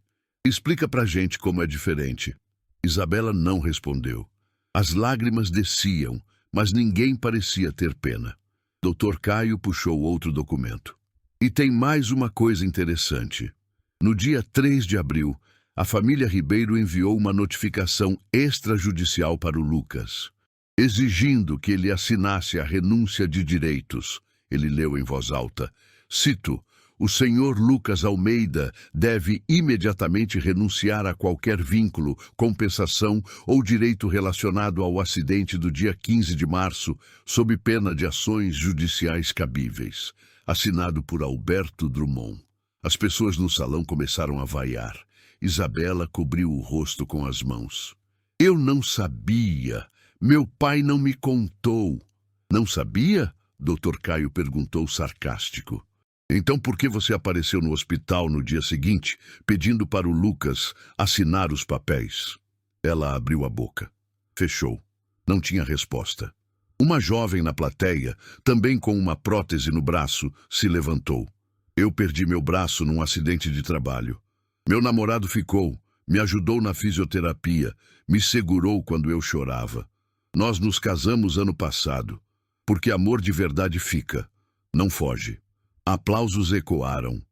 Explica pra gente como é diferente. Isabela não respondeu. As lágrimas desciam, mas ninguém parecia ter pena. Dr. Caio puxou outro documento. E tem mais uma coisa interessante. No dia 3 de abril, a família Ribeiro enviou uma notificação extrajudicial para o Lucas, exigindo que ele assinasse a renúncia de direitos. Ele leu em voz alta. Cito, o senhor Lucas Almeida deve imediatamente renunciar a qualquer vínculo, compensação ou direito relacionado ao acidente do dia 15 de março, sob pena de ações judiciais cabíveis. Assinado por Alberto Drummond. As pessoas no salão começaram a vaiar. Isabela cobriu o rosto com as mãos. Eu não sabia. Meu pai não me contou. Não sabia? Dr. Caio perguntou sarcástico. Então por que você apareceu no hospital no dia seguinte, pedindo para o Lucas assinar os papéis? Ela abriu a boca. Fechou. Não tinha resposta. Uma jovem na plateia, também com uma prótese no braço, se levantou. Eu perdi meu braço num acidente de trabalho. Meu namorado ficou, me ajudou na fisioterapia, me segurou quando eu chorava. Nós nos casamos ano passado, porque amor de verdade fica, não foge. Aplausos ecoaram.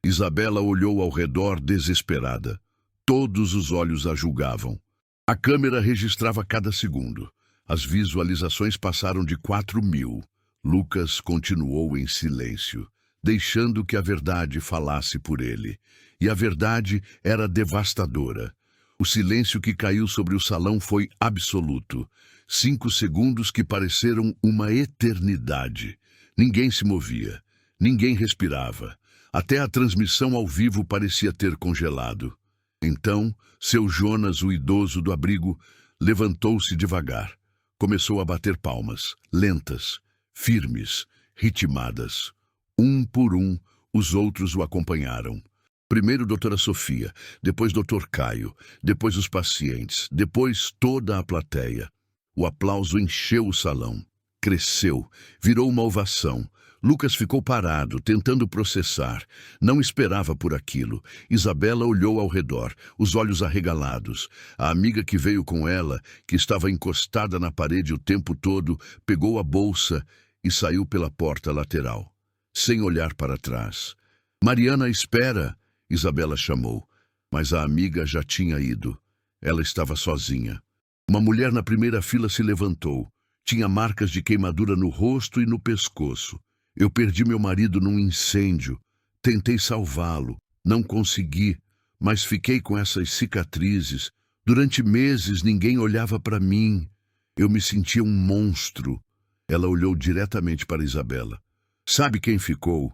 Isabela olhou ao redor desesperada. Todos os olhos a julgavam. A câmera registrava cada segundo. As visualizações passaram de 4.000. Lucas continuou em silêncio, deixando que a verdade falasse por ele. E a verdade era devastadora. O silêncio que caiu sobre o salão foi absoluto. 5 segundos que pareceram uma eternidade. Ninguém se movia. Ninguém respirava. Até a transmissão ao vivo parecia ter congelado. Então, seu Jonas, o idoso do abrigo, levantou-se devagar. Começou a bater palmas, lentas, firmes, ritmadas. Um por um, os outros o acompanharam. Primeiro doutora Sofia, depois doutor Caio, depois os pacientes, depois toda a plateia. O aplauso encheu o salão. Cresceu, virou uma ovação. Lucas ficou parado, tentando processar. Não esperava por aquilo. Isabela olhou ao redor, os olhos arregalados. A amiga que veio com ela, que estava encostada na parede o tempo todo, pegou a bolsa e saiu pela porta lateral, sem olhar para trás. Mariana, espera! Isabela chamou, mas a amiga já tinha ido. Ela estava sozinha. Uma mulher na primeira fila se levantou. Tinha marcas de queimadura no rosto e no pescoço. Eu perdi meu marido num incêndio. Tentei salvá-lo. Não consegui, mas fiquei com essas cicatrizes. Durante meses ninguém olhava para mim. Eu me sentia um monstro. Ela olhou diretamente para Isabela. Sabe quem ficou?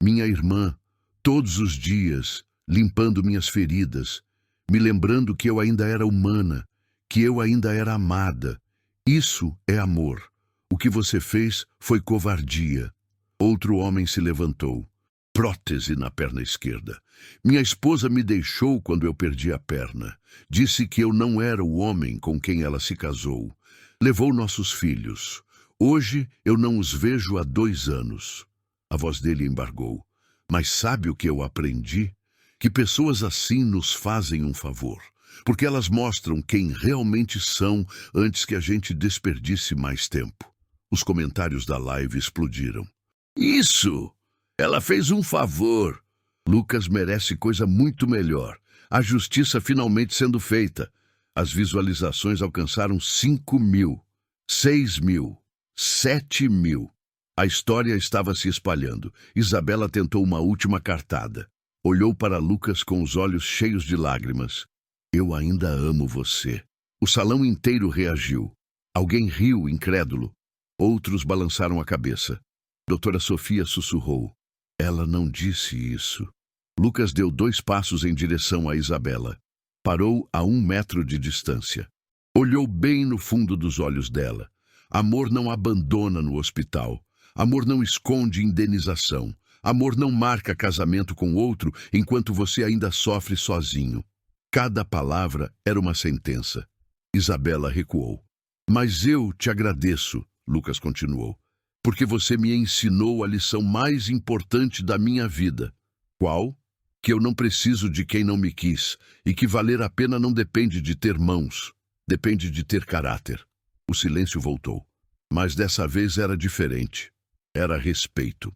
Minha irmã. Todos os dias, limpando minhas feridas, me lembrando que eu ainda era humana, que eu ainda era amada. Isso é amor. O que você fez foi covardia. Outro homem se levantou. Prótese na perna esquerda. Minha esposa me deixou quando eu perdi a perna. Disse que eu não era o homem com quem ela se casou. Levou nossos filhos. Hoje eu não os vejo há 2 anos. A voz dele embargou. Mas sabe o que eu aprendi? Que pessoas assim nos fazem um favor. Porque elas mostram quem realmente são antes que a gente desperdice mais tempo. Os comentários da live explodiram. Isso! Ela fez um favor. Lucas merece coisa muito melhor. A justiça finalmente sendo feita. As visualizações alcançaram 5.000, 6.000, 7.000. A história estava se espalhando. Isabela tentou uma última cartada. Olhou para Lucas com os olhos cheios de lágrimas. Eu ainda amo você. O salão inteiro reagiu. Alguém riu, incrédulo. Outros balançaram a cabeça. Doutora Sofia sussurrou. Ela não disse isso. Lucas deu 2 passos em direção a Isabela. Parou a 1 metro de distância. Olhou bem no fundo dos olhos dela. Amor não abandona no hospital. Amor não esconde indenização. Amor não marca casamento com outro enquanto você ainda sofre sozinho. Cada palavra era uma sentença. Isabela recuou. Mas eu te agradeço, Lucas continuou, porque você me ensinou a lição mais importante da minha vida. Qual? Que eu não preciso de quem não me quis e que valer a pena não depende de ter mãos, depende de ter caráter. O silêncio voltou, mas dessa vez era diferente. Era respeito.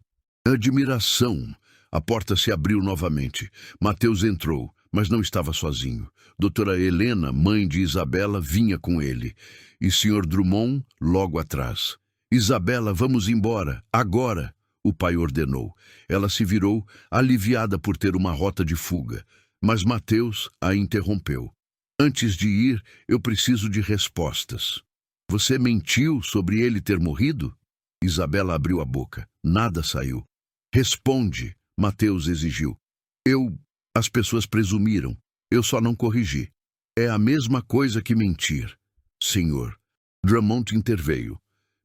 Admiração. A porta se abriu novamente. Mateus entrou, mas não estava sozinho. Doutora Helena, mãe de Isabela, vinha com ele. E Sr. Drummond logo atrás. Isabela, vamos embora, agora, o pai ordenou. Ela se virou, aliviada por ter uma rota de fuga. Mas Mateus a interrompeu. Antes de ir, eu preciso de respostas. Você mentiu sobre ele ter morrido? Isabela abriu a boca. Nada saiu. Responde, Mateus exigiu. As pessoas presumiram. Eu só não corrigi. É a mesma coisa que mentir. Senhor. Drummond interveio.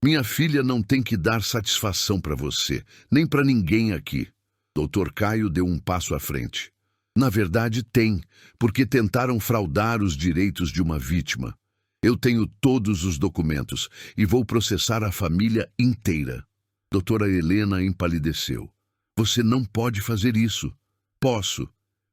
Minha filha não tem que dar satisfação para você, nem para ninguém aqui. Dr. Caio deu um passo à frente. Na verdade, tem, porque tentaram fraudar os direitos de uma vítima. Eu tenho todos os documentos e vou processar a família inteira. Doutora Helena empalideceu. Você não pode fazer isso. Posso.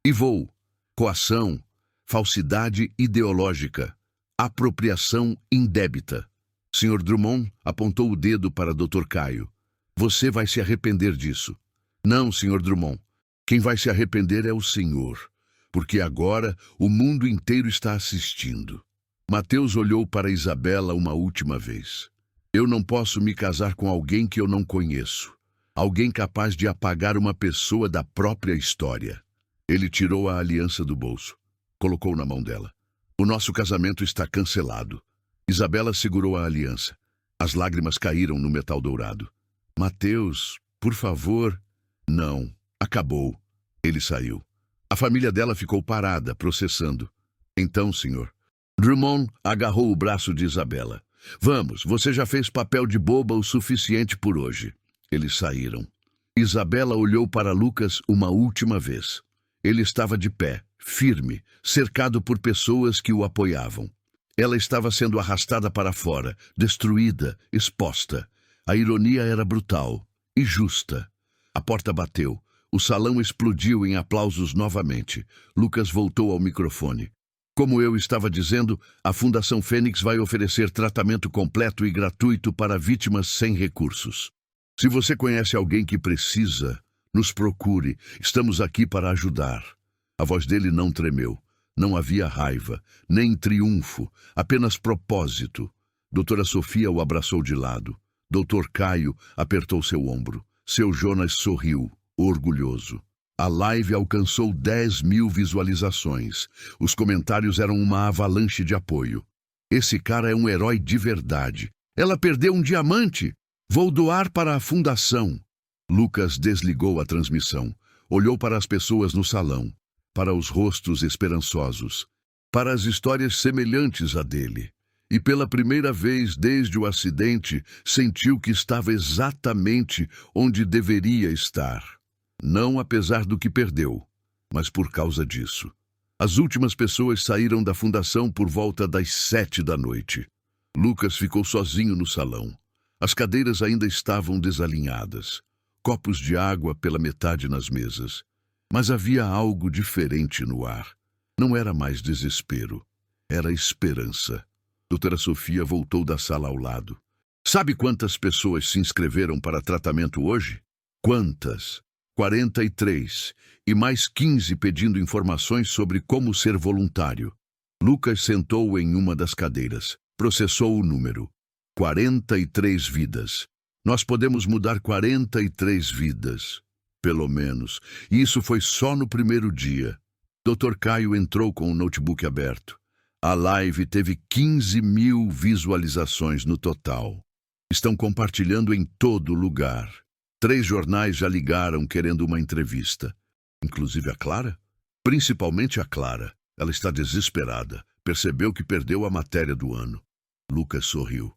E vou. Coação, falsidade ideológica, apropriação indébita. Sr. Drummond apontou o dedo para Dr. Caio. Você vai se arrepender disso. Não, Sr. Drummond. Quem vai se arrepender é o senhor, porque agora o mundo inteiro está assistindo. Mateus olhou para Isabela uma última vez. Eu não posso me casar com alguém que eu não conheço. Alguém capaz de apagar uma pessoa da própria história. Ele tirou a aliança do bolso. Colocou na mão dela. O nosso casamento está cancelado. Isabela segurou a aliança. As lágrimas caíram no metal dourado. Mateus, por favor. Não, acabou. Ele saiu. A família dela ficou parada, processando. Então, senhor. Drummond agarrou o braço de Isabela. Vamos, você já fez papel de boba o suficiente por hoje. Eles saíram. Isabela olhou para Lucas uma última vez. Ele estava de pé, firme, cercado por pessoas que o apoiavam. Ela estava sendo arrastada para fora, destruída, exposta. A ironia era brutal e justa. A porta bateu. O salão explodiu em aplausos novamente. Lucas voltou ao microfone. Como eu estava dizendo, a Fundação Fênix vai oferecer tratamento completo e gratuito para vítimas sem recursos. Se você conhece alguém que precisa, nos procure. Estamos aqui para ajudar. A voz dele não tremeu. Não havia raiva, nem triunfo, apenas propósito. Doutora Sofia o abraçou de lado. Doutor Caio apertou seu ombro. Seu Jonas sorriu, orgulhoso. A live alcançou 10.000 visualizações. Os comentários eram uma avalanche de apoio. Esse cara é um herói de verdade. Ela perdeu um diamante. Vou doar para a fundação. Lucas desligou a transmissão. Olhou para as pessoas no salão, para os rostos esperançosos, para as histórias semelhantes à dele. E pela primeira vez desde o acidente, sentiu que estava exatamente onde deveria estar. Não apesar do que perdeu, mas por causa disso. As últimas pessoas saíram da fundação por volta das 7 da noite. Lucas ficou sozinho no salão. As cadeiras ainda estavam desalinhadas. Copos de água pela metade nas mesas. Mas havia algo diferente no ar. Não era mais desespero. Era esperança. Doutora Sofia voltou da sala ao lado. Sabe quantas pessoas se inscreveram para tratamento hoje? Quantas? 43. E mais 15 pedindo informações sobre como ser voluntário. Lucas sentou em uma das cadeiras. Processou o número. 43 vidas. Nós podemos mudar 43 vidas. Pelo menos. E isso foi só no primeiro dia. Dr. Caio entrou com o notebook aberto. A live teve 15.000 visualizações no total. Estão compartilhando em todo lugar. 3 jornais já ligaram querendo uma entrevista. Inclusive a Clara? Principalmente a Clara. Ela está desesperada. Percebeu que perdeu a matéria do ano. Lucas sorriu.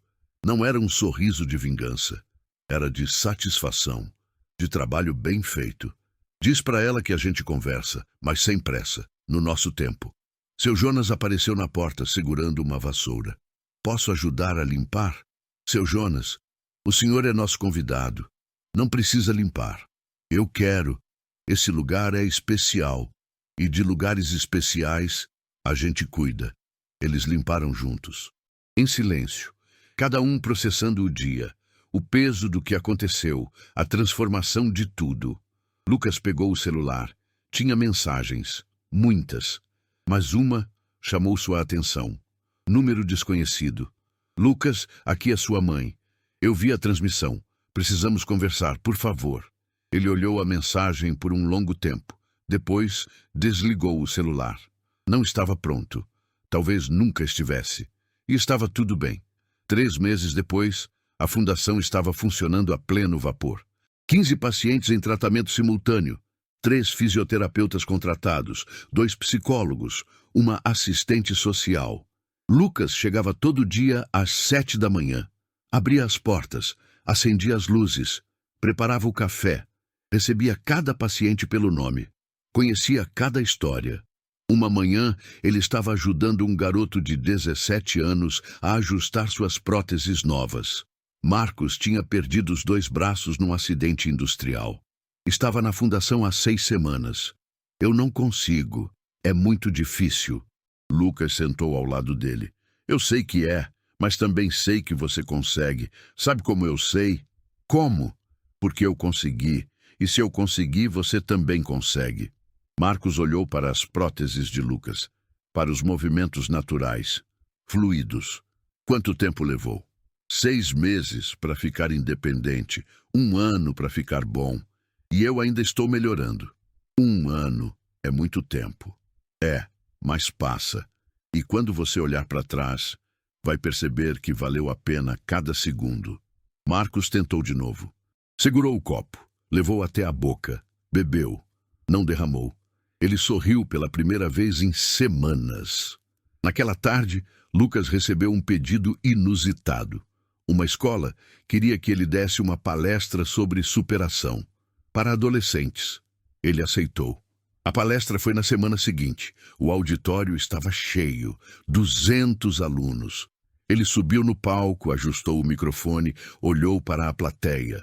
Não era um sorriso de vingança. Era de satisfação. De trabalho bem feito. Diz para ela que a gente conversa, mas sem pressa, no nosso tempo. Seu Jonas apareceu na porta segurando uma vassoura. Posso ajudar a limpar? Seu Jonas, o senhor é nosso convidado. Não precisa limpar. Eu quero. Esse lugar é especial. E de lugares especiais, a gente cuida. Eles limparam juntos. Em silêncio. Cada um processando o dia. O peso do que aconteceu. A transformação de tudo. Lucas pegou o celular. Tinha mensagens. Muitas. Mas uma chamou sua atenção. Número desconhecido. Lucas, aqui é sua mãe. Eu vi a transmissão. Precisamos conversar, por favor. Ele olhou a mensagem por um longo tempo. Depois, desligou o celular. Não estava pronto. Talvez nunca estivesse. E estava tudo bem. 3 meses depois, a fundação estava funcionando a pleno vapor. 15 pacientes em tratamento simultâneo. 3 fisioterapeutas contratados, 2 psicólogos, uma assistente social. Lucas chegava todo dia às 7 da manhã. Abria as portas, acendia as luzes, preparava o café, recebia cada paciente pelo nome, conhecia cada história. Uma manhã, ele estava ajudando um garoto de 17 anos a ajustar suas próteses novas. Marcos tinha perdido os 2 braços num acidente industrial. Estava na fundação há 6 semanas. Eu não consigo. É muito difícil. Lucas sentou ao lado dele. Eu sei que é, mas também sei que você consegue. Sabe como eu sei? Como? Porque eu consegui. E se eu conseguir, você também consegue. Marcos olhou para as próteses de Lucas, para os movimentos naturais, fluidos. Quanto tempo levou? 6 meses para ficar independente, 1 ano para ficar bom. E eu ainda estou melhorando. 1 ano é muito tempo. É, mas passa. E quando você olhar para trás, vai perceber que valeu a pena cada segundo. Marcos tentou de novo. Segurou o copo, levou até a boca, bebeu. Não derramou. Ele sorriu pela primeira vez em semanas. Naquela tarde, Lucas recebeu um pedido inusitado. Uma escola queria que ele desse uma palestra sobre superação. Para adolescentes. Ele aceitou. A palestra foi na semana seguinte. O auditório estava cheio. 200 alunos. Ele subiu no palco, ajustou o microfone, olhou para a plateia.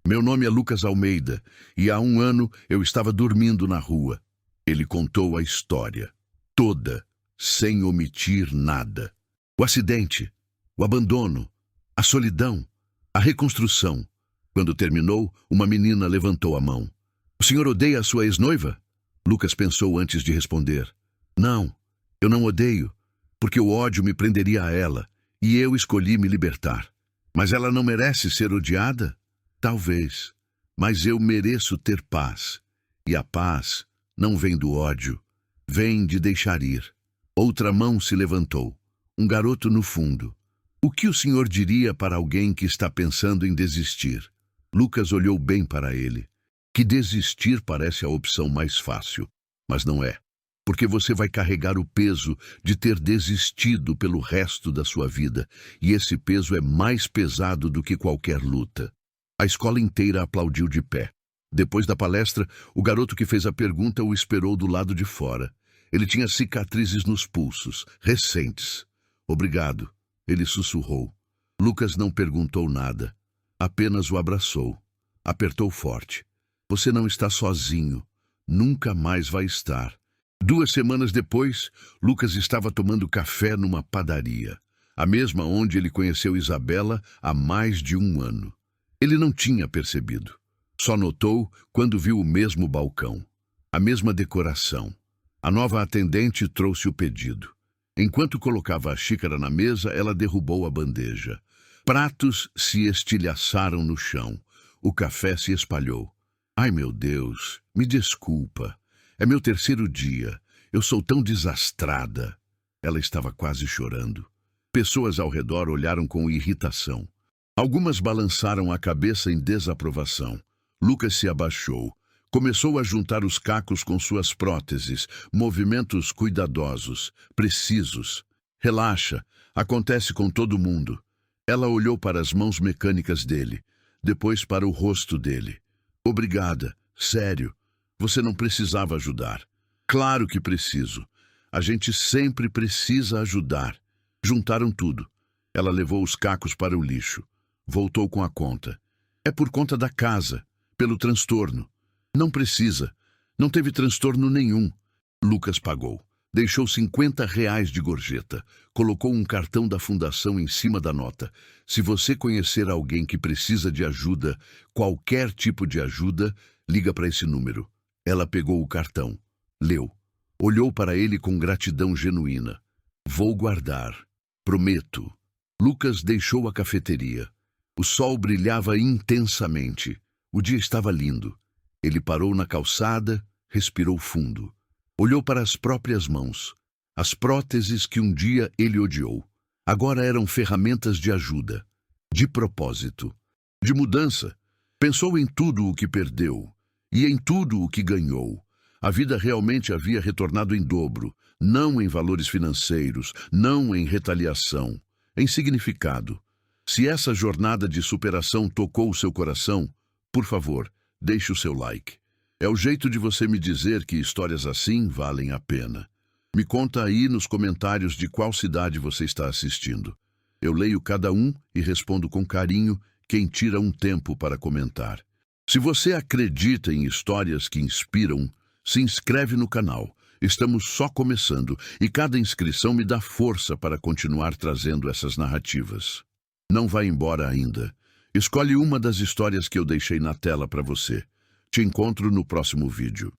Meu nome é Lucas Almeida, e há 1 ano eu estava dormindo na rua. Ele contou a história. Toda, sem omitir nada. O acidente, o abandono, a solidão, a reconstrução. Quando terminou, uma menina levantou a mão. O senhor odeia a sua ex-noiva? Lucas pensou antes de responder. Não, eu não odeio, porque o ódio me prenderia a ela, e eu escolhi me libertar. Mas ela não merece ser odiada? Talvez, mas eu mereço ter paz. E a paz não vem do ódio, vem de deixar ir. Outra mão se levantou, um garoto no fundo. O que o senhor diria para alguém que está pensando em desistir? Lucas olhou bem para ele. Que desistir parece a opção mais fácil, mas não é. Porque você vai carregar o peso de ter desistido pelo resto da sua vida, e esse peso é mais pesado do que qualquer luta. A escola inteira aplaudiu de pé. Depois da palestra, o garoto que fez a pergunta o esperou do lado de fora. Ele tinha cicatrizes nos pulsos, recentes. Obrigado, ele sussurrou. Lucas não perguntou nada. Apenas o abraçou. Apertou forte. Você não está sozinho. Nunca mais vai estar. 2 semanas depois, Lucas estava tomando café numa padaria. A mesma onde ele conheceu Isabela há mais de 1 ano. Ele não tinha percebido. Só notou quando viu o mesmo balcão. A mesma decoração. A nova atendente trouxe o pedido. Enquanto colocava a xícara na mesa, ela derrubou a bandeja. Pratos se estilhaçaram no chão. O café se espalhou. Ai, meu Deus, me desculpa. É meu terceiro dia. Eu sou tão desastrada. Ela estava quase chorando. Pessoas ao redor olharam com irritação. Algumas balançaram a cabeça em desaprovação. Lucas se abaixou. Começou a juntar os cacos com suas próteses, movimentos cuidadosos, precisos. Relaxa, acontece com todo mundo. Ela olhou para as mãos mecânicas dele, depois para o rosto dele. Obrigada, sério. Você não precisava ajudar. Claro que preciso. A gente sempre precisa ajudar. Juntaram tudo. Ela levou os cacos para o lixo. Voltou com a conta. É por conta da casa, pelo transtorno. Não precisa. Não teve transtorno nenhum. Lucas pagou. Deixou R$ 50 de gorjeta. Colocou um cartão da fundação em cima da nota. Se você conhecer alguém que precisa de ajuda, qualquer tipo de ajuda, liga para esse número. Ela pegou o cartão. Leu. Olhou para ele com gratidão genuína. Vou guardar. Prometo. Lucas deixou a cafeteria. O sol brilhava intensamente. O dia estava lindo. Ele parou na calçada, respirou fundo. Olhou para as próprias mãos. As próteses que um dia ele odiou. Agora eram ferramentas de ajuda, de propósito, de mudança. Pensou em tudo o que perdeu e em tudo o que ganhou. A vida realmente havia retornado em dobro, não em valores financeiros, não em retaliação, em significado. Se essa jornada de superação tocou o seu coração, por favor, deixe o seu like. É o jeito de você me dizer que histórias assim valem a pena. Me conta aí nos comentários de qual cidade você está assistindo. Eu leio cada um e respondo com carinho quem tira um tempo para comentar. Se você acredita em histórias que inspiram, se inscreve no canal. Estamos só começando e cada inscrição me dá força para continuar trazendo essas narrativas. Não vá embora ainda. Escolhe uma das histórias que eu deixei na tela para você. Te encontro no próximo vídeo.